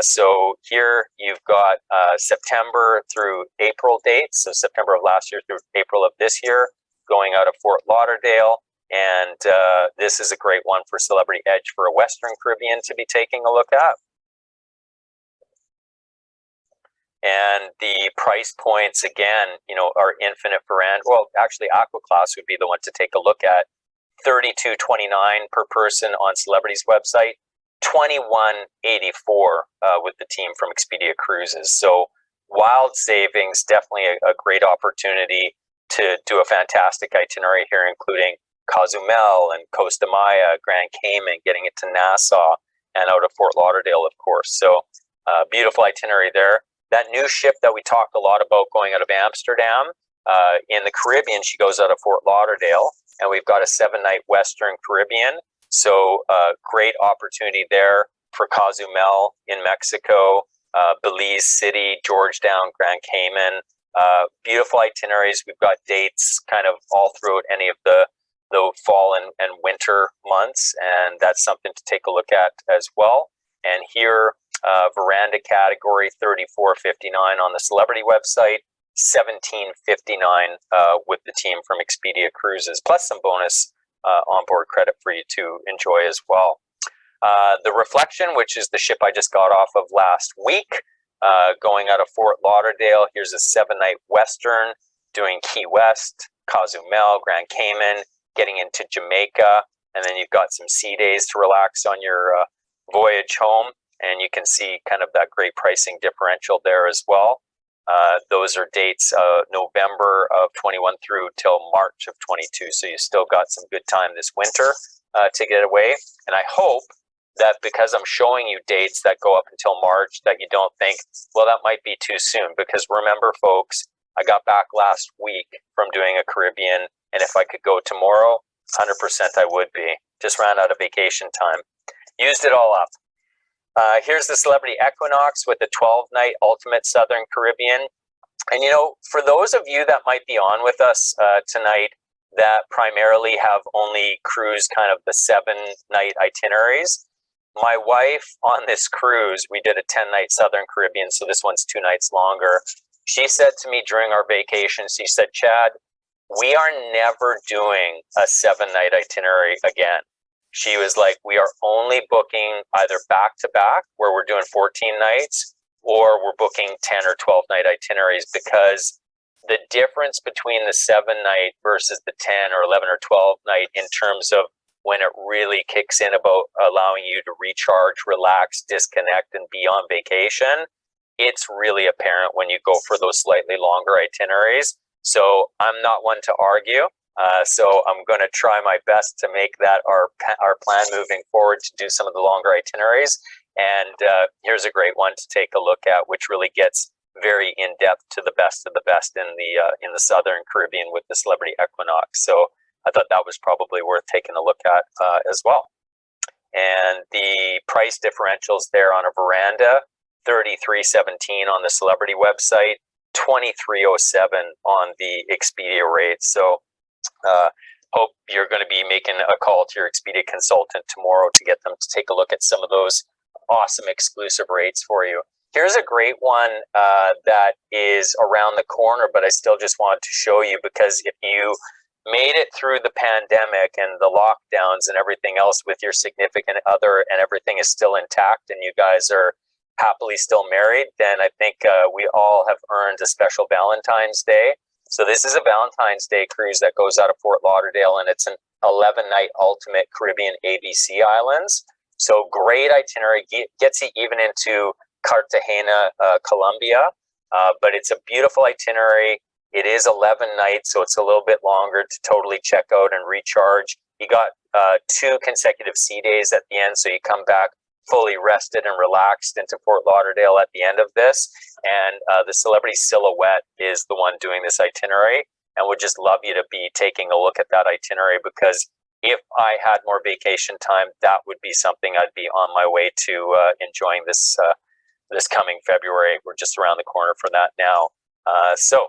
So here you've got September through April dates. So September of last year through April of this year, going out of Fort Lauderdale. And this is a great one for Celebrity Edge for a Western Caribbean to be taking a look at. And the price points, again, are infinite for well, actually, Aqua Class would be the one to take a look at. $32.29 per person on Celebrity's website, $21.84 with the team from Expedia Cruises. So wild savings, definitely a great opportunity to do a fantastic itinerary here, including Cozumel and Costa Maya, Grand Cayman, getting it to Nassau, and out of Fort Lauderdale, of course. So beautiful itinerary there. That new ship that we talked a lot about going out of Amsterdam, in the Caribbean, she goes out of Fort Lauderdale, and we've got a 7-night Western Caribbean. So great opportunity there for Cozumel in Mexico, Belize City, Georgetown, Grand Cayman. Beautiful itineraries. We've got dates kind of all throughout any of the fall and winter months, and that's something to take a look at as well. And here, veranda category, $34.59 on the Celebrity website, $17.59 with the team from Expedia Cruises, plus some bonus onboard credit for you to enjoy as well. The Reflection, which is the ship I just got off of last week, going out of Fort Lauderdale. Here's a 7-night Western, doing Key West, Cozumel, Grand Cayman, getting into Jamaica, and then you've got some sea days to relax on your voyage home, and you can see kind of that great pricing differential there as well. Those are dates November of 21 through till March of 22, so you still got some good time this winter to get away. And I hope that because I'm showing you dates that go up until March, that you don't think, well, that might be too soon, because remember, folks, I got back last week from doing a Caribbean, and if I could go tomorrow, 100% I would be. Just ran out of vacation time. Used it all up. Here's the Celebrity Equinox with the 12-night Ultimate Southern Caribbean. And, for those of you that might be on with us tonight that primarily have only cruised kind of the 7-night itineraries, my wife on this cruise, we did a 10-night Southern Caribbean, so this one's 2 nights longer. She said to me during our vacation, she said, Chad, we are never doing a 7-night itinerary again. She was like, we are only booking either back to back, where we're doing 14 nights, or we're booking 10 or 12-night itineraries, because the difference between the 7-night versus the 10 or 11 or 12-night in terms of when it really kicks in about allowing you to recharge, relax, disconnect, and be on vacation, it's really apparent when you go for those slightly longer itineraries. So I'm not one to argue. So I'm going to try my best to make that our plan moving forward, to do some of the longer itineraries. And here's a great one to take a look at, which really gets very in depth to the best of the best in the Southern Caribbean with the Celebrity Equinox. So I thought that was probably worth taking a look at as well. And the price differentials there on a veranda, $33.17 on the Celebrity website, $23.07 on the Expedia rates. So hope you're going to be making a call to your Expedia consultant tomorrow to get them to take a look at some of those awesome exclusive rates for you. Here's a great one that is around the corner, but I still just wanted to show you, because if you made it through the pandemic and the lockdowns and everything else with your significant other, and everything is still intact and you guys are happily still married, then I think we all have earned a special Valentine's Day. So this is a Valentine's Day cruise that goes out of Fort Lauderdale, and it's an 11-night Ultimate Caribbean ABC Islands. So great itinerary, gets you even into Cartagena, Colombia, but it's a beautiful itinerary. It is 11 nights, so it's a little bit longer to totally check out and recharge. You got 2 consecutive sea days at the end, so you come back fully rested and relaxed into Fort Lauderdale at the end of this. And the Celebrity Silhouette is the one doing this itinerary, and would just love you to be taking a look at that itinerary, because if I had more vacation time, that would be something I'd be on my way to enjoying this this coming February. We're just around the corner for that now. So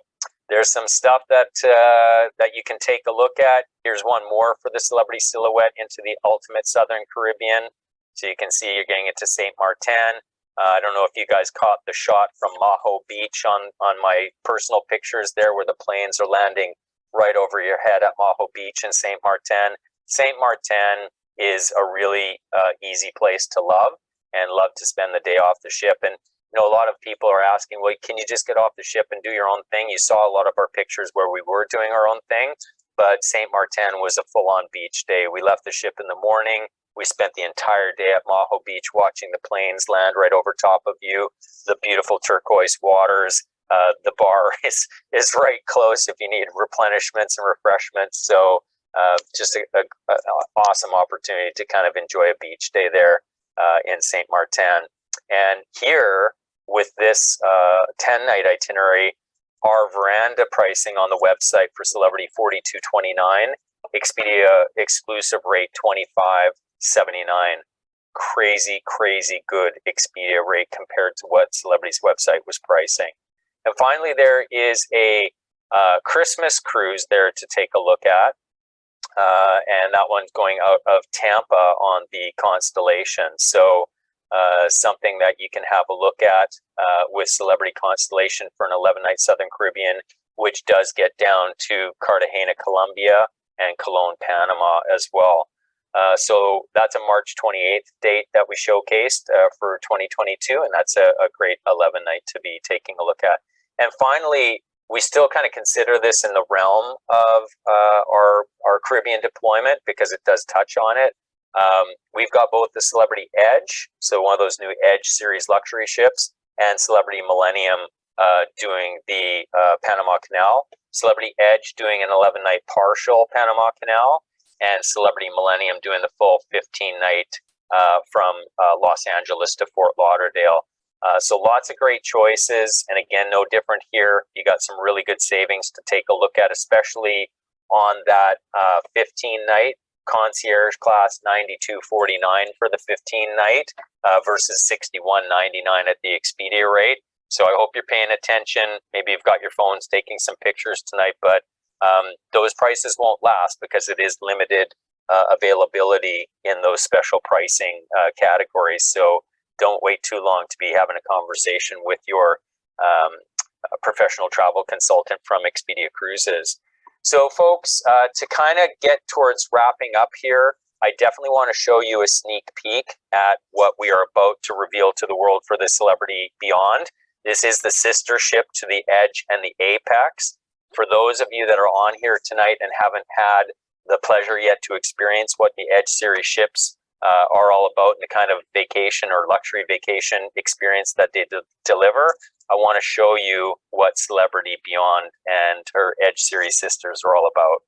there's some stuff that that you can take a look at. Here's one more for the celebrity silhouette into the ultimate Southern Caribbean. So you can see you're getting into Saint Martin. I don't know if you guys caught the shot from Maho Beach on my personal pictures there, where the planes are landing right over your head at Maho Beach in Saint Martin. Saint Martin is a really easy place to love and love to spend the day off the ship. And you know, a lot of people are asking, well, can you just get off the ship and do your own thing? You saw a lot of our pictures where we were doing our own thing, but Saint Martin was a full-on beach day. We left the ship in the morning. We spent the entire day at Maho Beach watching the planes land right over top of you, the beautiful turquoise waters. The bar is right close if you need replenishments and refreshments. So just an awesome opportunity to kind of enjoy a beach day there in Saint Martin. And here with this 10-night itinerary, our veranda pricing on the website for Celebrity $42.29, Expedia exclusive rate $25.79. Crazy good Expedia rate compared to what Celebrity's website was pricing. And finally, there is a Christmas cruise there to take a look at. And that one's going out of Tampa on the Constellation. So something that you can have a look at with Celebrity Constellation for an 11-night Southern Caribbean, which does get down to Cartagena, Colombia, and Cologne, Panama as well. So that's a March 28th date that we showcased for 2022, and that's a great 11-night to be taking a look at. And finally, we still kind of consider this in the realm of our Caribbean deployment because it does touch on it. We've got both the Celebrity Edge, so one of those new Edge series luxury ships, and Celebrity Millennium doing the Panama Canal. Celebrity Edge doing an 11-night partial Panama Canal, and Celebrity Millennium doing the full 15-night from Los Angeles to Fort Lauderdale. So lots of great choices. And again, no different here. You got some really good savings to take a look at, especially on that 15-night concierge class, $92.49 for the 15-night versus $61.99 at the Expedia rate. So I hope you're paying attention. Maybe you've got your phones taking some pictures tonight, but those prices won't last because it is limited availability in those special pricing categories. So don't wait too long to be having a conversation with your professional travel consultant from Expedia Cruises. So folks, to kind of get towards wrapping up here, I definitely want to show you a sneak peek at what we are about to reveal to the world for the Celebrity Beyond. This is the sister ship to the Edge and the Apex. For those of you that are on here tonight and haven't had the pleasure yet to experience what the Edge series ships are all about, and the kind of vacation or luxury vacation experience that they deliver, I want to show you what Celebrity Beyond and her Edge series sisters are all about.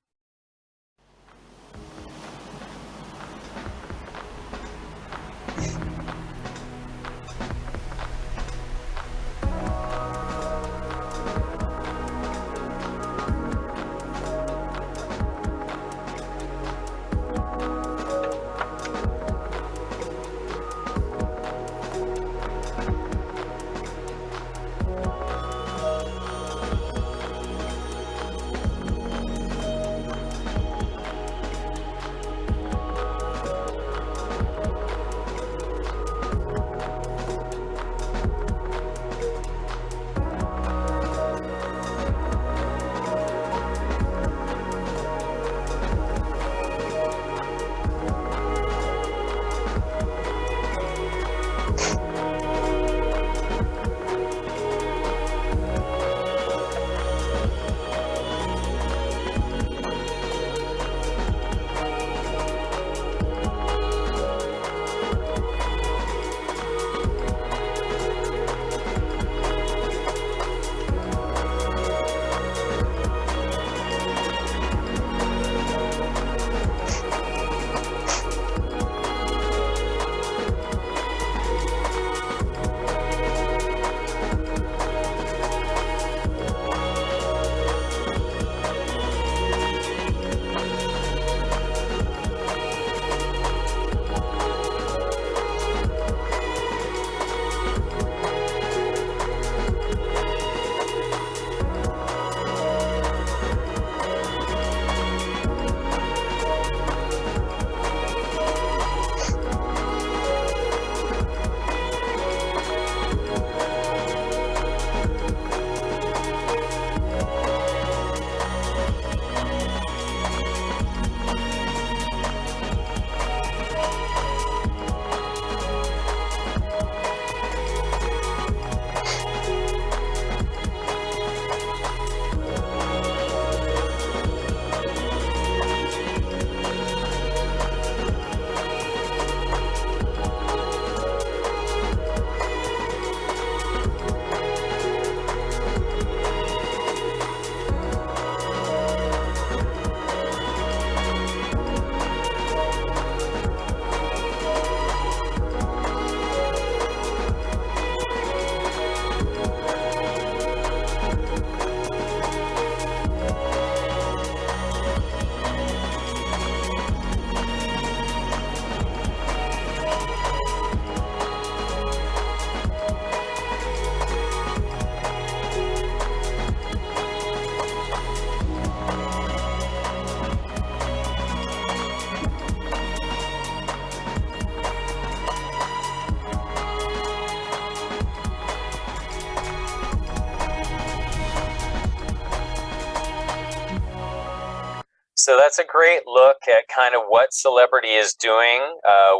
So that's a great look at kind of what Celebrity is doing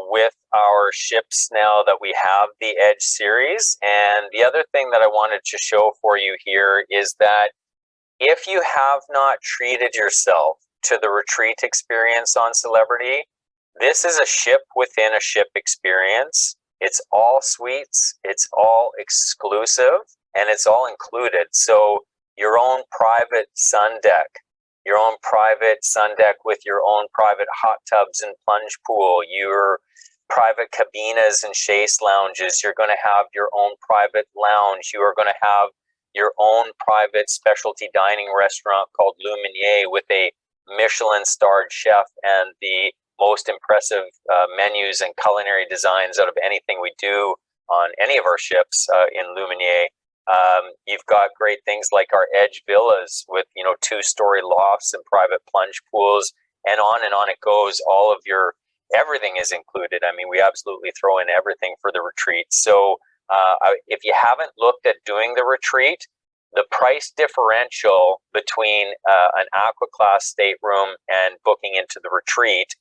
with our ships now that we have the Edge series. And the other thing that I wanted to show for you here is that if you have not treated yourself to the retreat experience on Celebrity, this is a ship within a ship experience. It's all suites, it's all exclusive, and it's all included. So your own private sun deck, your own private sun deck with your own private hot tubs and plunge pool, your private cabinas and chaise lounges. You're going to have your own private lounge. You are going to have your own private specialty dining restaurant called Luminier with a Michelin-starred chef and the most impressive menus and culinary designs out of anything we do on any of our ships in Luminier. You've got great things like our Edge villas with, 2-story lofts and private plunge pools, and on it goes. All of your everything is included. I mean, we absolutely throw in everything for the retreat. So if you haven't looked at doing the retreat, the price differential between an Aqua Class stateroom and booking into the retreat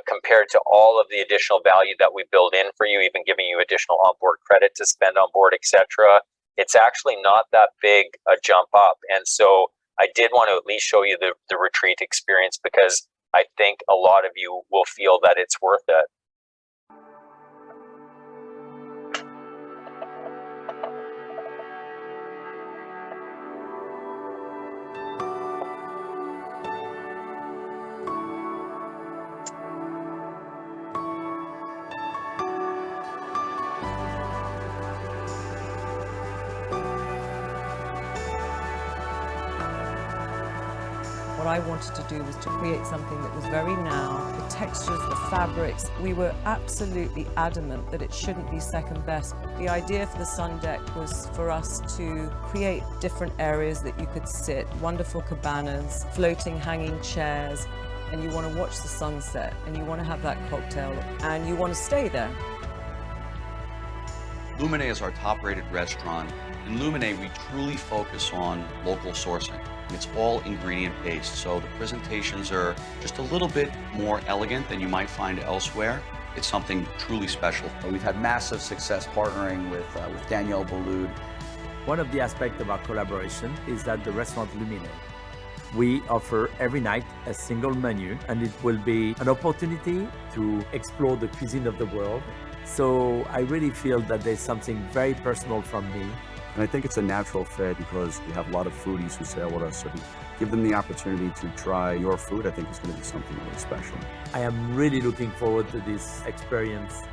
compared to all of the additional value that we build in for you, even giving you additional onboard credit to spend on board, etc., it's actually not that big a jump up. And so I did want to at least show you the retreat experience because I think a lot of you will feel that it's worth it. What I wanted to do was to create something that was very now, the textures, the fabrics. We were absolutely adamant that it shouldn't be second best. The idea for the sun deck was for us to create different areas that you could sit, wonderful cabanas, floating hanging chairs, and you want to watch the sunset, and you want to have that cocktail, and you want to stay there. Lumine is our top-rated restaurant. In Lumine, we truly focus on local sourcing. It's all ingredient-based, so the presentations are just a little bit more elegant than you might find elsewhere. It's something truly special. We've had massive success partnering with Danielle Boulud. One of the aspects of our collaboration is that the restaurant Lumine, we offer every night a single menu, and it will be an opportunity to explore the cuisine of the world. So I really feel that there's something very personal from me. And I think it's a natural fit because we have a lot of foodies who sail with us. So to give them the opportunity to try your food, I think it's going to be something really special. I am really looking forward to this experience.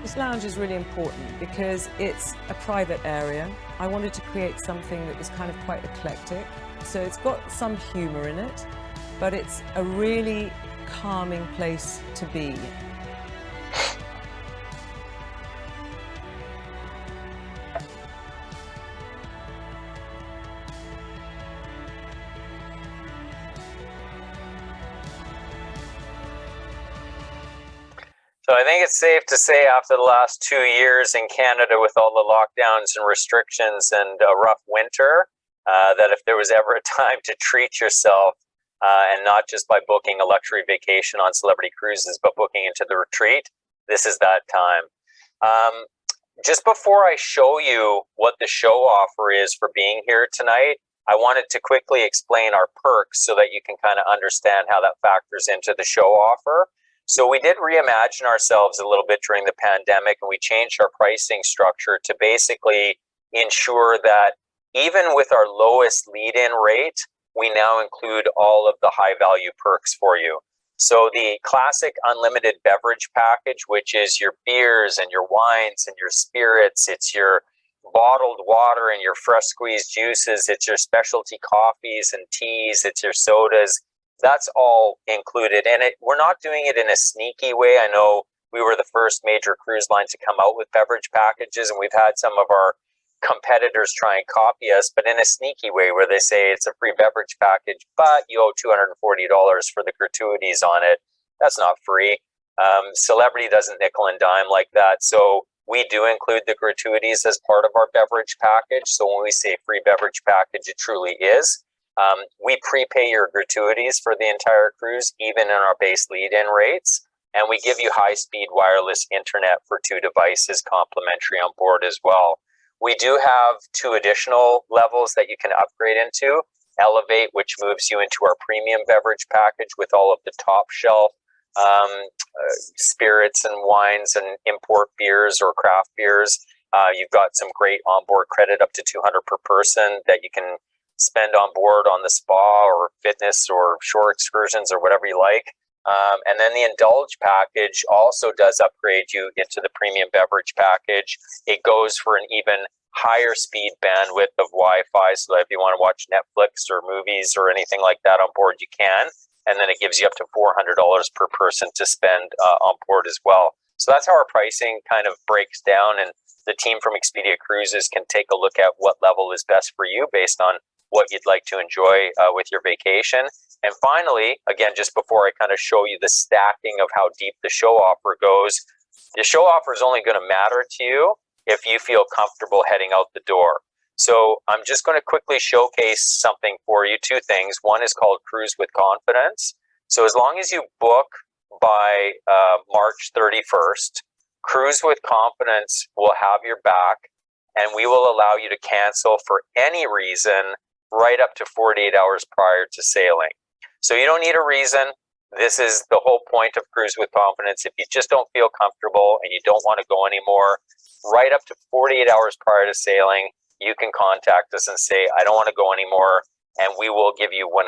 This lounge is really important because it's a private area. I wanted to create something that was kind of quite eclectic. So it's got some humor in it, but it's a really calming place to be. So I think it's safe to say after the last 2 years in Canada with all the lockdowns and restrictions and a rough winter, that if there was ever a time to treat yourself, and not just by booking a luxury vacation on Celebrity Cruises, but booking into the retreat, this is that time. Just before I show you what the show offer is for being here tonight, I wanted to quickly explain our perks so that you can kind of understand how that factors into the show offer. So we did reimagine ourselves a little bit during the pandemic, and we changed our pricing structure to basically ensure that even with our lowest lead-in rate, we now include all of the high-value perks for you. So the classic unlimited beverage package, which is your beers and your wines and your spirits, it's your bottled water and your fresh squeezed juices, it's your specialty coffees and teas, it's your sodas, that's all included. And we're not doing it in a sneaky way. I know we were the first major cruise line to come out with beverage packages, and we've had some of our competitors try and copy us, but in a sneaky way where they say it's a free beverage package, but you owe $240 for the gratuities on it. That's not free. Celebrity doesn't nickel and dime like that. So we do include the gratuities as part of our beverage package. So when we say free beverage package, it truly is. We prepay your gratuities for the entire cruise, even in our base lead-in rates. And we give you high-speed wireless internet for 2 devices complimentary on board as well. We do have 2 additional levels that you can upgrade into. Elevate, which moves you into our premium beverage package with all of the top shelf spirits and wines and import beers or craft beers. You've got some great onboard credit up to $200 per person that you can spend on board on the spa or fitness or shore excursions or whatever you like. And then the indulge package also does upgrade you into the premium beverage package. It goes for an even higher speed bandwidth of Wi-Fi, so that if you want to watch Netflix or movies or anything like that on board, you can. And then it gives you up to $400 per person to spend on board as well. So that's how our pricing kind of breaks down, and the team from Expedia Cruises can take a look at what level is best for you based on what you'd like to enjoy with your vacation. And finally, again, just before I kind of show you the stacking of how deep the show offer goes, the show offer is only going to matter to you if you feel comfortable heading out the door. So I'm just going to quickly showcase something for you, 2 things. One is called Cruise with Confidence. So as long as you book by March 31st, Cruise with Confidence will have your back, and we will allow you to cancel for any reason right up to 48 hours prior to sailing. So you don't need a reason. This is the whole point of Cruise with Confidence. If you just don't feel comfortable and you don't want to go anymore, right up to 48 hours prior to sailing, you can contact us and say, I don't want to go anymore, and we will give you 100%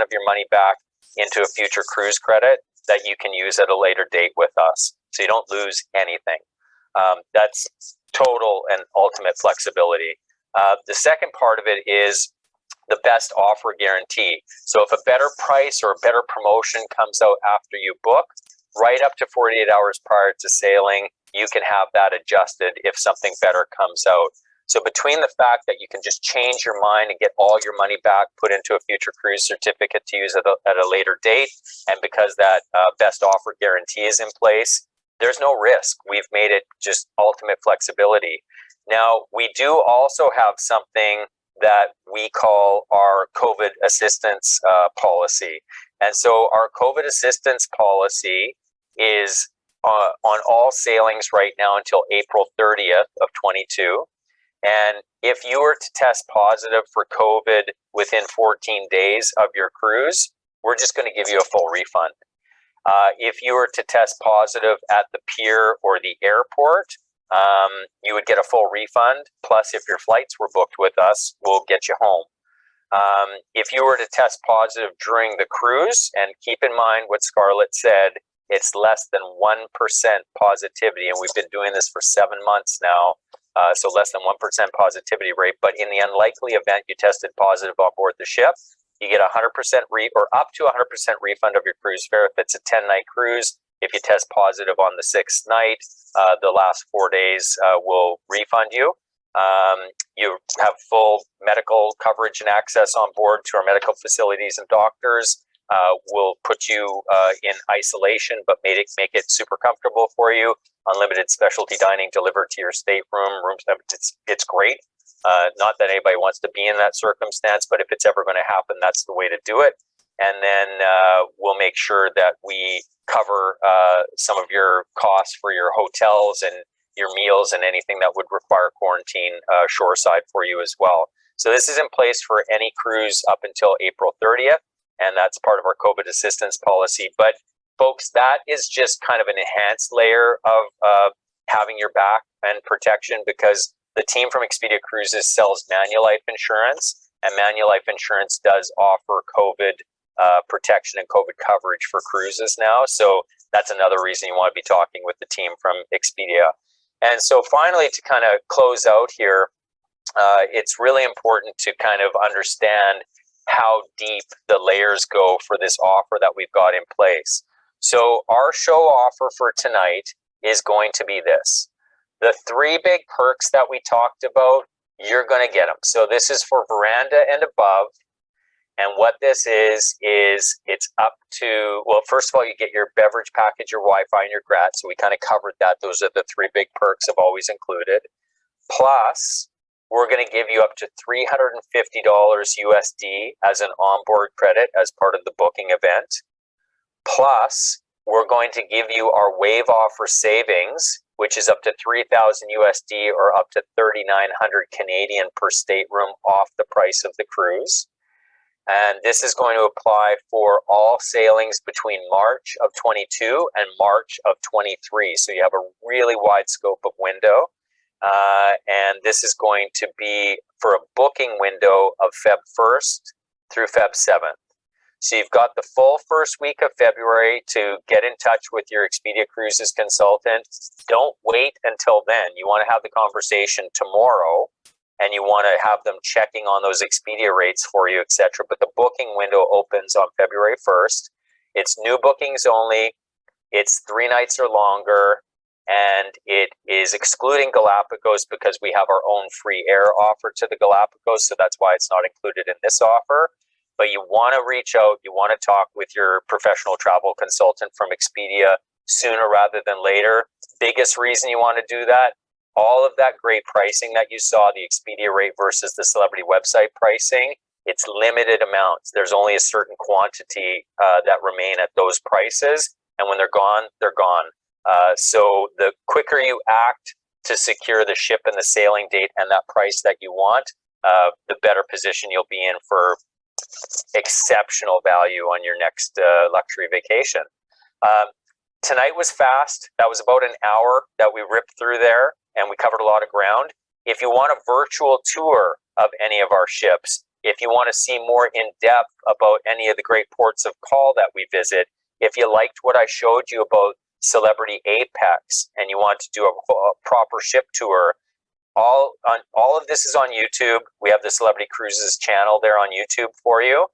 of your money back into a future cruise credit that you can use at a later date with us. So you don't lose anything. That's total and ultimate flexibility. The second part of it is the best offer guarantee. So if a better price or a better promotion comes out after you book, right up to 48 hours prior to sailing, you can have that adjusted if something better comes out. So between the fact that you can just change your mind and get all your money back, put into a future cruise certificate to use at a later date, and because that best offer guarantee is in place, there's no risk. We've made it just ultimate flexibility. Now, we do also have something that we call our COVID assistance policy. And so our COVID assistance policy is on all sailings right now until April 30th of 22. And if you were to test positive for COVID within 14 days of your cruise, we're just going to give you a full refund. If you were to test positive at the pier or the airport, you would get a full refund. Plus, if your flights were booked with us, we'll get you home. If you were to test positive during the cruise, and keep in mind what Scarlett said, it's less than 1% positivity, and we've been doing this for 7 months now, so less than 1% positivity rate. But in the unlikely event you tested positive on board the ship, you get 100% or up to 100% refund of your cruise fare if it's a 10-night cruise. If you test positive on the 6th night, the last 4 days will refund you. You have full medical coverage and access on board to our medical facilities and doctors. We'll put you in isolation, but make it super comfortable for you. Unlimited specialty dining delivered to your stateroom. It's great. Not that anybody wants to be in that circumstance, but if it's ever going to happen, that's the way to do it. And then we'll make sure that we cover some of your costs for your hotels and your meals and anything that would require quarantine shoreside for you as well. So this is in place for any cruise up until April 30th, and that's part of our COVID assistance policy. But folks, that is just kind of an enhanced layer of having your back and protection, because the team from Expedia Cruises sells Manulife insurance, and Manulife insurance does offer COVID protection and COVID coverage for cruises now. So that's another reason you want to be talking with the team from Expedia. And so finally, to kind of close out here, it's really important to kind of understand how deep the layers go for this offer that we've got in place. So our show offer for tonight is going to be this. The 3 big perks that we talked about, you're going to get them. So this is for Veranda and above. And what this is it's up to, well, first of all, you get your beverage package, your Wi-Fi, and your grat. So we kind of covered that. Those are the 3 big perks I've always included. Plus, we're going to give you up to $350 USD as an onboard credit as part of the booking event. Plus, we're going to give you our waive offer savings, which is up to 3,000 USD or up to 3,900 Canadian per stateroom off the price of the cruise. And this is going to apply for all sailings between March of 22 and March of 23. So you have a really wide scope of window. And this is going to be for a booking window of Feb 1st through Feb 7th. So you've got the full first week of February to get in touch with your Expedia Cruises consultant. Don't wait until then. You want to have the conversation tomorrow, and you want to have them checking on those Expedia rates for you, etc. But the booking window opens on February 1st. It's new bookings only. It's 3 nights or longer, and it is excluding Galapagos because we have our own free air offer to the Galapagos, so that's why it's not included in this offer. But you want to reach out, you want to talk with your professional travel consultant from Expedia sooner rather than later. Biggest reason you want to do that, all of that great pricing that you saw, the Expedia rate versus the celebrity website pricing, it's limited amounts. There's only a certain quantity that remain at those prices. And when they're gone, they're gone. So the quicker you act to secure the ship and the sailing date and that price that you want, the better position you'll be in for exceptional value on your next luxury vacation. Tonight was fast. That was about an hour that we ripped through there, and we covered a lot of ground. If you want a virtual tour of any of our ships, if you want to see more in depth about any of the great ports of call that we visit, if you liked what I showed you about Celebrity Apex and you want to do a proper ship tour, all of this is on YouTube. We have the Celebrity Cruises channel there on YouTube for you.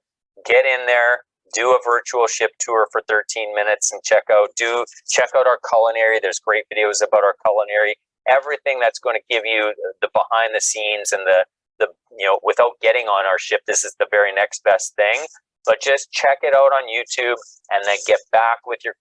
Get in there, do a virtual ship tour for 13 minutes and check out our culinary. There's great videos about our culinary. Everything that's going to give you the behind the scenes and the without getting on our ship, this is the very next best thing. But just check it out on YouTube and then get back with your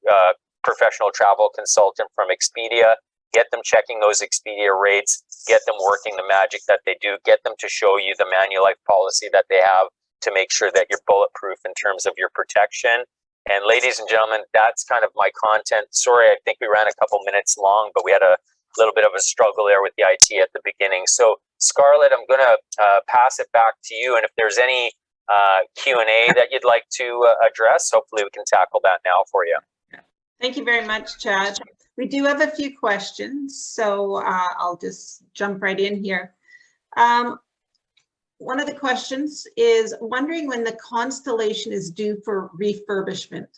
professional travel consultant from Expedia. Get them checking those Expedia rates, get them working the magic that they do, get them to show you the Manulife policy that they have to make sure that you're bulletproof in terms of your protection. And ladies and gentlemen, that's kind of my content. Sorry, I think we ran a couple minutes long, but we had a little bit of a struggle there with the IT at the beginning. So Scarlett, I'm going to pass it back to you. And if there's any Q&A that you'd like to address, hopefully we can tackle that now for you. Thank you very much, Chad. We do have a few questions, so I'll just jump right in here. One of the questions is wondering when the Constellation is due for refurbishment.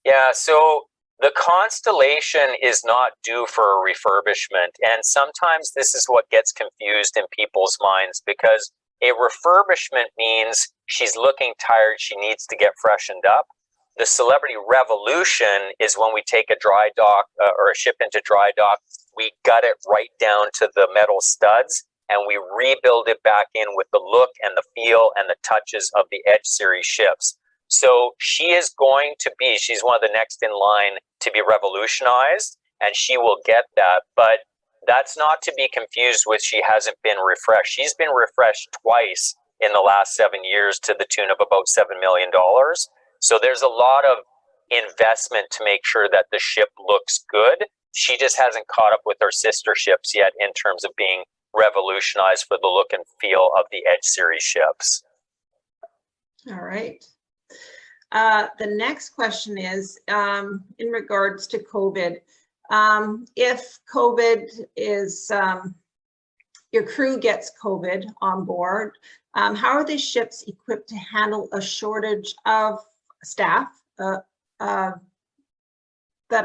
Yeah, so the Constellation is not due for a refurbishment. And sometimes this is what gets confused in people's minds, because a refurbishment means she's looking tired, she needs to get freshened up. The Celebrity Revolution is when we take a dry dock or a ship into dry dock, we gut it right down to the metal studs, and we rebuild it back in with the look and the feel and the touches of the Edge Series ships. So she is going to be, she's one of the next in line to be revolutionized, and she will get that. But that's not to be confused with she hasn't been refreshed. She's been refreshed twice in the last 7 years to the tune of about $7 million. So there's a lot of investment to make sure that the ship looks good. She just hasn't caught up with her sister ships yet in terms of being revolutionized for the look and feel of the Edge Series ships. All right. The next question is in regards to COVID. If COVID is, your crew gets COVID on board, how are the ships equipped to handle a shortage of staff that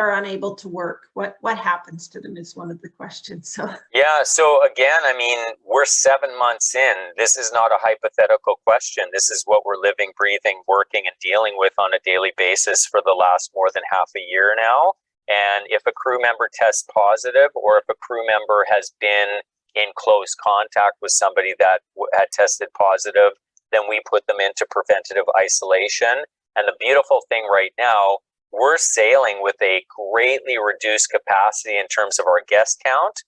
are unable to work? What happens to them is one of the questions. So yeah, so again, I mean, we're 7 months in. This is not a hypothetical question. This is what we're living, breathing, working, and dealing with on a daily basis for the last more than half a year now. And if a crew member tests positive, or if a crew member has been in close contact with somebody that had tested positive, then we put them into preventative isolation. And the beautiful thing right now, we're sailing with a greatly reduced capacity in terms of our guest count,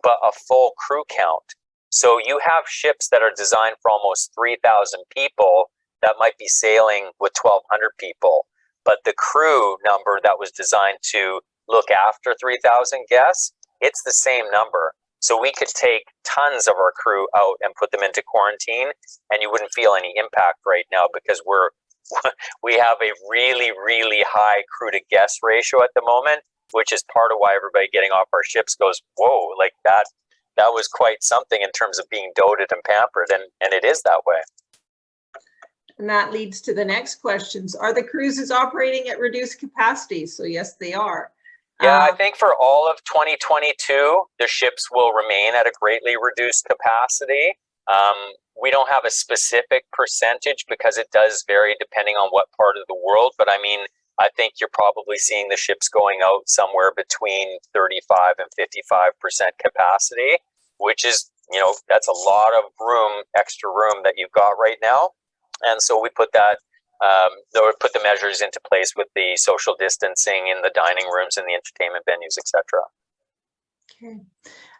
but a full crew count. So you have ships that are designed for almost 3,000 people that might be sailing with 1,200 people. But the crew number that was designed to look after 3,000 guests, it's the same number. So we could take tons of our crew out and put them into quarantine, and you wouldn't feel any impact right now because we have a really, really high crew to guest ratio at the moment, which is part of why everybody getting off our ships goes, whoa, like that was quite something in terms of being doted and pampered, and it is that way. And that leads to the next questions. Are the cruises operating at reduced capacity? So yes, they are. Yeah, I think for all of 2022, the ships will remain at a greatly reduced capacity. We don't have a specific percentage because it does vary depending on what part of the world. But I mean, I think you're probably seeing the ships going out somewhere between 35 and 55% capacity, which is, that's a lot of room, extra room that you've got right now. And so we put the measures into place with the social distancing in the dining rooms and the entertainment venues, etc. Okay.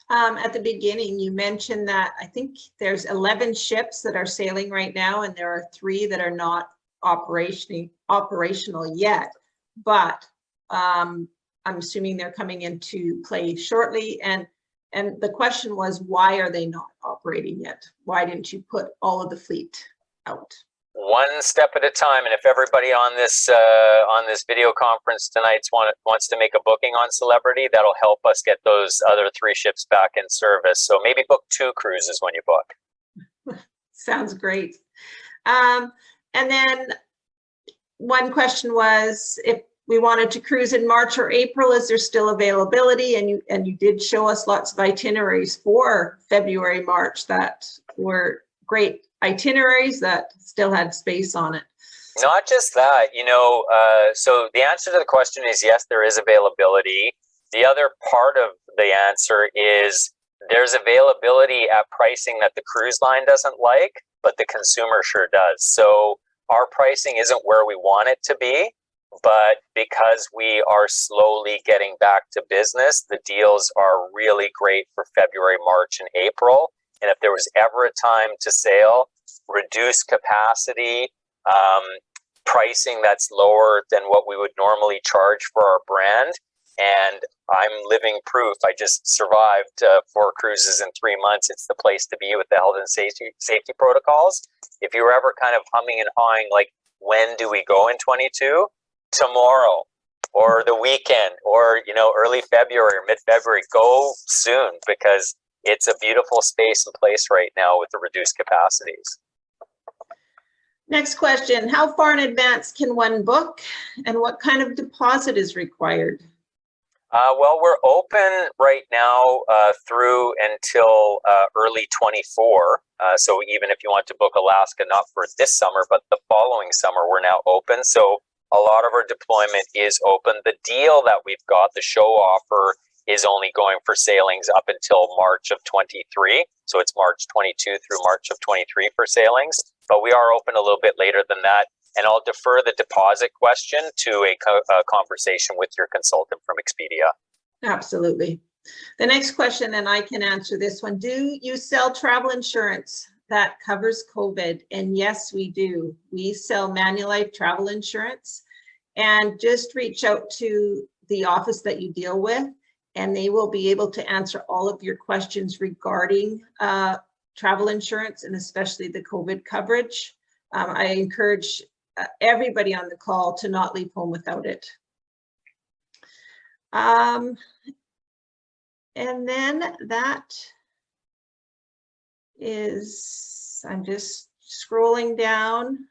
At the beginning, you mentioned that I think there's 11 ships that are sailing right now, and there are 3 that are not operational yet. But I'm assuming they're coming into play shortly. And the question was, why are they not operating yet? Why didn't you put all of the fleet out? One step at a time, and if everybody on this video conference tonight wants to make a booking on Celebrity, that'll help us get those other 3 ships back in service. So maybe book 2 cruises when you book. Sounds great. And then one question was, if we wanted to cruise in March or April, is there still availability? And you did show us lots of itineraries for February, March that were great itineraries that still had space on it. Not just that, so the answer to the question is yes, there is availability. The other part of the answer is there's availability at pricing that the cruise line doesn't like, but the consumer sure does. So our pricing isn't where we want it to be, but because we are slowly getting back to business, the deals are really great for February, March, and April. And if there was ever a time to sail, reduce capacity, pricing that's lower than what we would normally charge for our brand. And I'm living proof. I just survived 4 cruises in 3 months. It's the place to be with the health and safety protocols. If you were ever kind of humming and hawing, like, when do we go in 22? Tomorrow, or the weekend, or, early February or mid-February, go soon, because it's a beautiful space and place right now with the reduced capacities. Next question, how far in advance can one book, and what kind of deposit is required? Well, we're open right now through until early 24. So even if you want to book Alaska, not for this summer, but the following summer, we're now open. So a lot of our deployment is open. The deal that we've got, the show offer, is only going for sailings up until March of 23. So it's March 22 through March of 23 for sailings. But we are open a little bit later than that. And I'll defer the deposit question to a conversation with your consultant from Expedia. Absolutely. The next question, and I can answer this one. Do you sell travel insurance that covers COVID? And yes, we do. We sell Manulife travel insurance, and just reach out to the office that you deal with, and they will be able to answer all of your questions regarding travel insurance, and especially the COVID coverage. I encourage everybody on the call to not leave home without it. And then that is, I'm just scrolling down.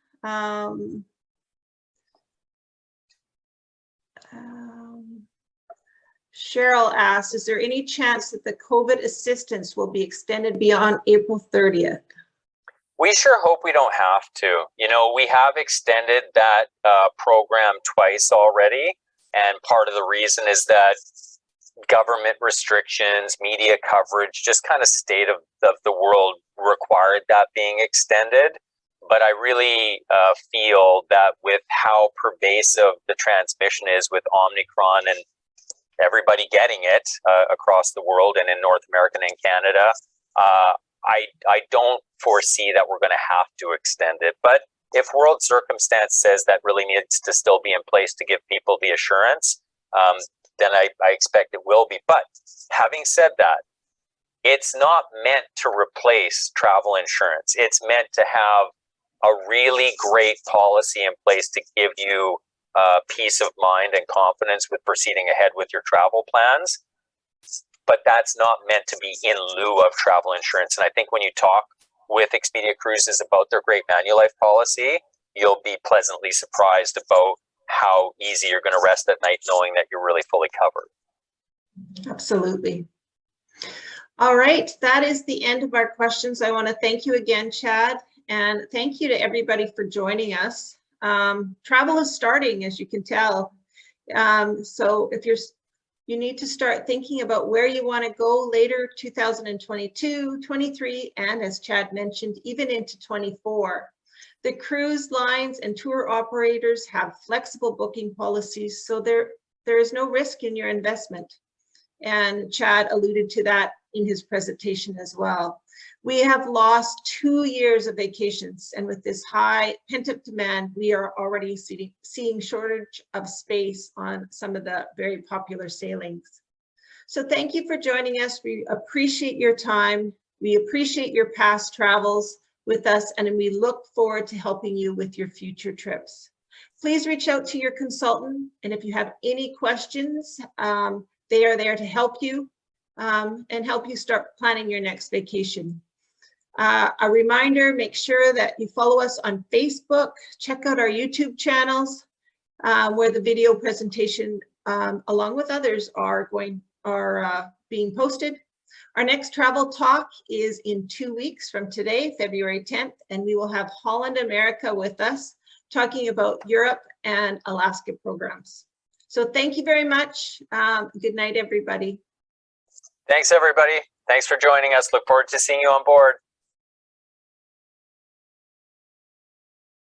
Cheryl asks, is there any chance that the COVID assistance will be extended beyond April 30th? We sure hope we don't have to. We have extended that program twice already. And part of the reason is that government restrictions, media coverage, just kind of state of the world required that being extended. But I really feel that with how pervasive the transmission is with Omicron and everybody getting it across the world and in North America and Canada, I don't foresee that we're going to have to extend it. But if world circumstance says that really needs to still be in place to give people the assurance, then I expect it will be. But having said that, it's not meant to replace travel insurance. It's meant to have a really great policy in place to give you peace of mind and confidence with proceeding ahead with your travel plans. But that's not meant to be in lieu of travel insurance. And I think when you talk with Expedia Cruises about their great Manulife policy, you'll be pleasantly surprised about how easy you're going to rest at night knowing that you're really fully covered. Absolutely. All right, that is the end of our questions. I want to thank you again, Chad, and thank you to everybody for joining us. Travel is starting, as you can tell. So if you need to start thinking about where you want to go later, 2022, 23, and as Chad mentioned, even into 24. The cruise lines and tour operators have flexible booking policies, so there is no risk in your investment. And Chad alluded to that in his presentation as well. We have lost 2 years of vacations, and with this high pent-up demand, we are already seeing shortage of space on some of the very popular sailings. So thank you for joining us. We appreciate your time. We appreciate your past travels with us, and we look forward to helping you with your future trips. Please reach out to your consultant, and if you have any questions, they are there to help you and help you start planning your next vacation. A reminder, make sure that you follow us on Facebook, check out our YouTube channels where the video presentation along with others are being posted. Our next travel talk is in 2 weeks from today, February 10th, and we will have Holland America with us talking about Europe and Alaska programs. So thank you very much. Good night, everybody. Thanks, everybody. Thanks for joining us. Look forward to seeing you on board.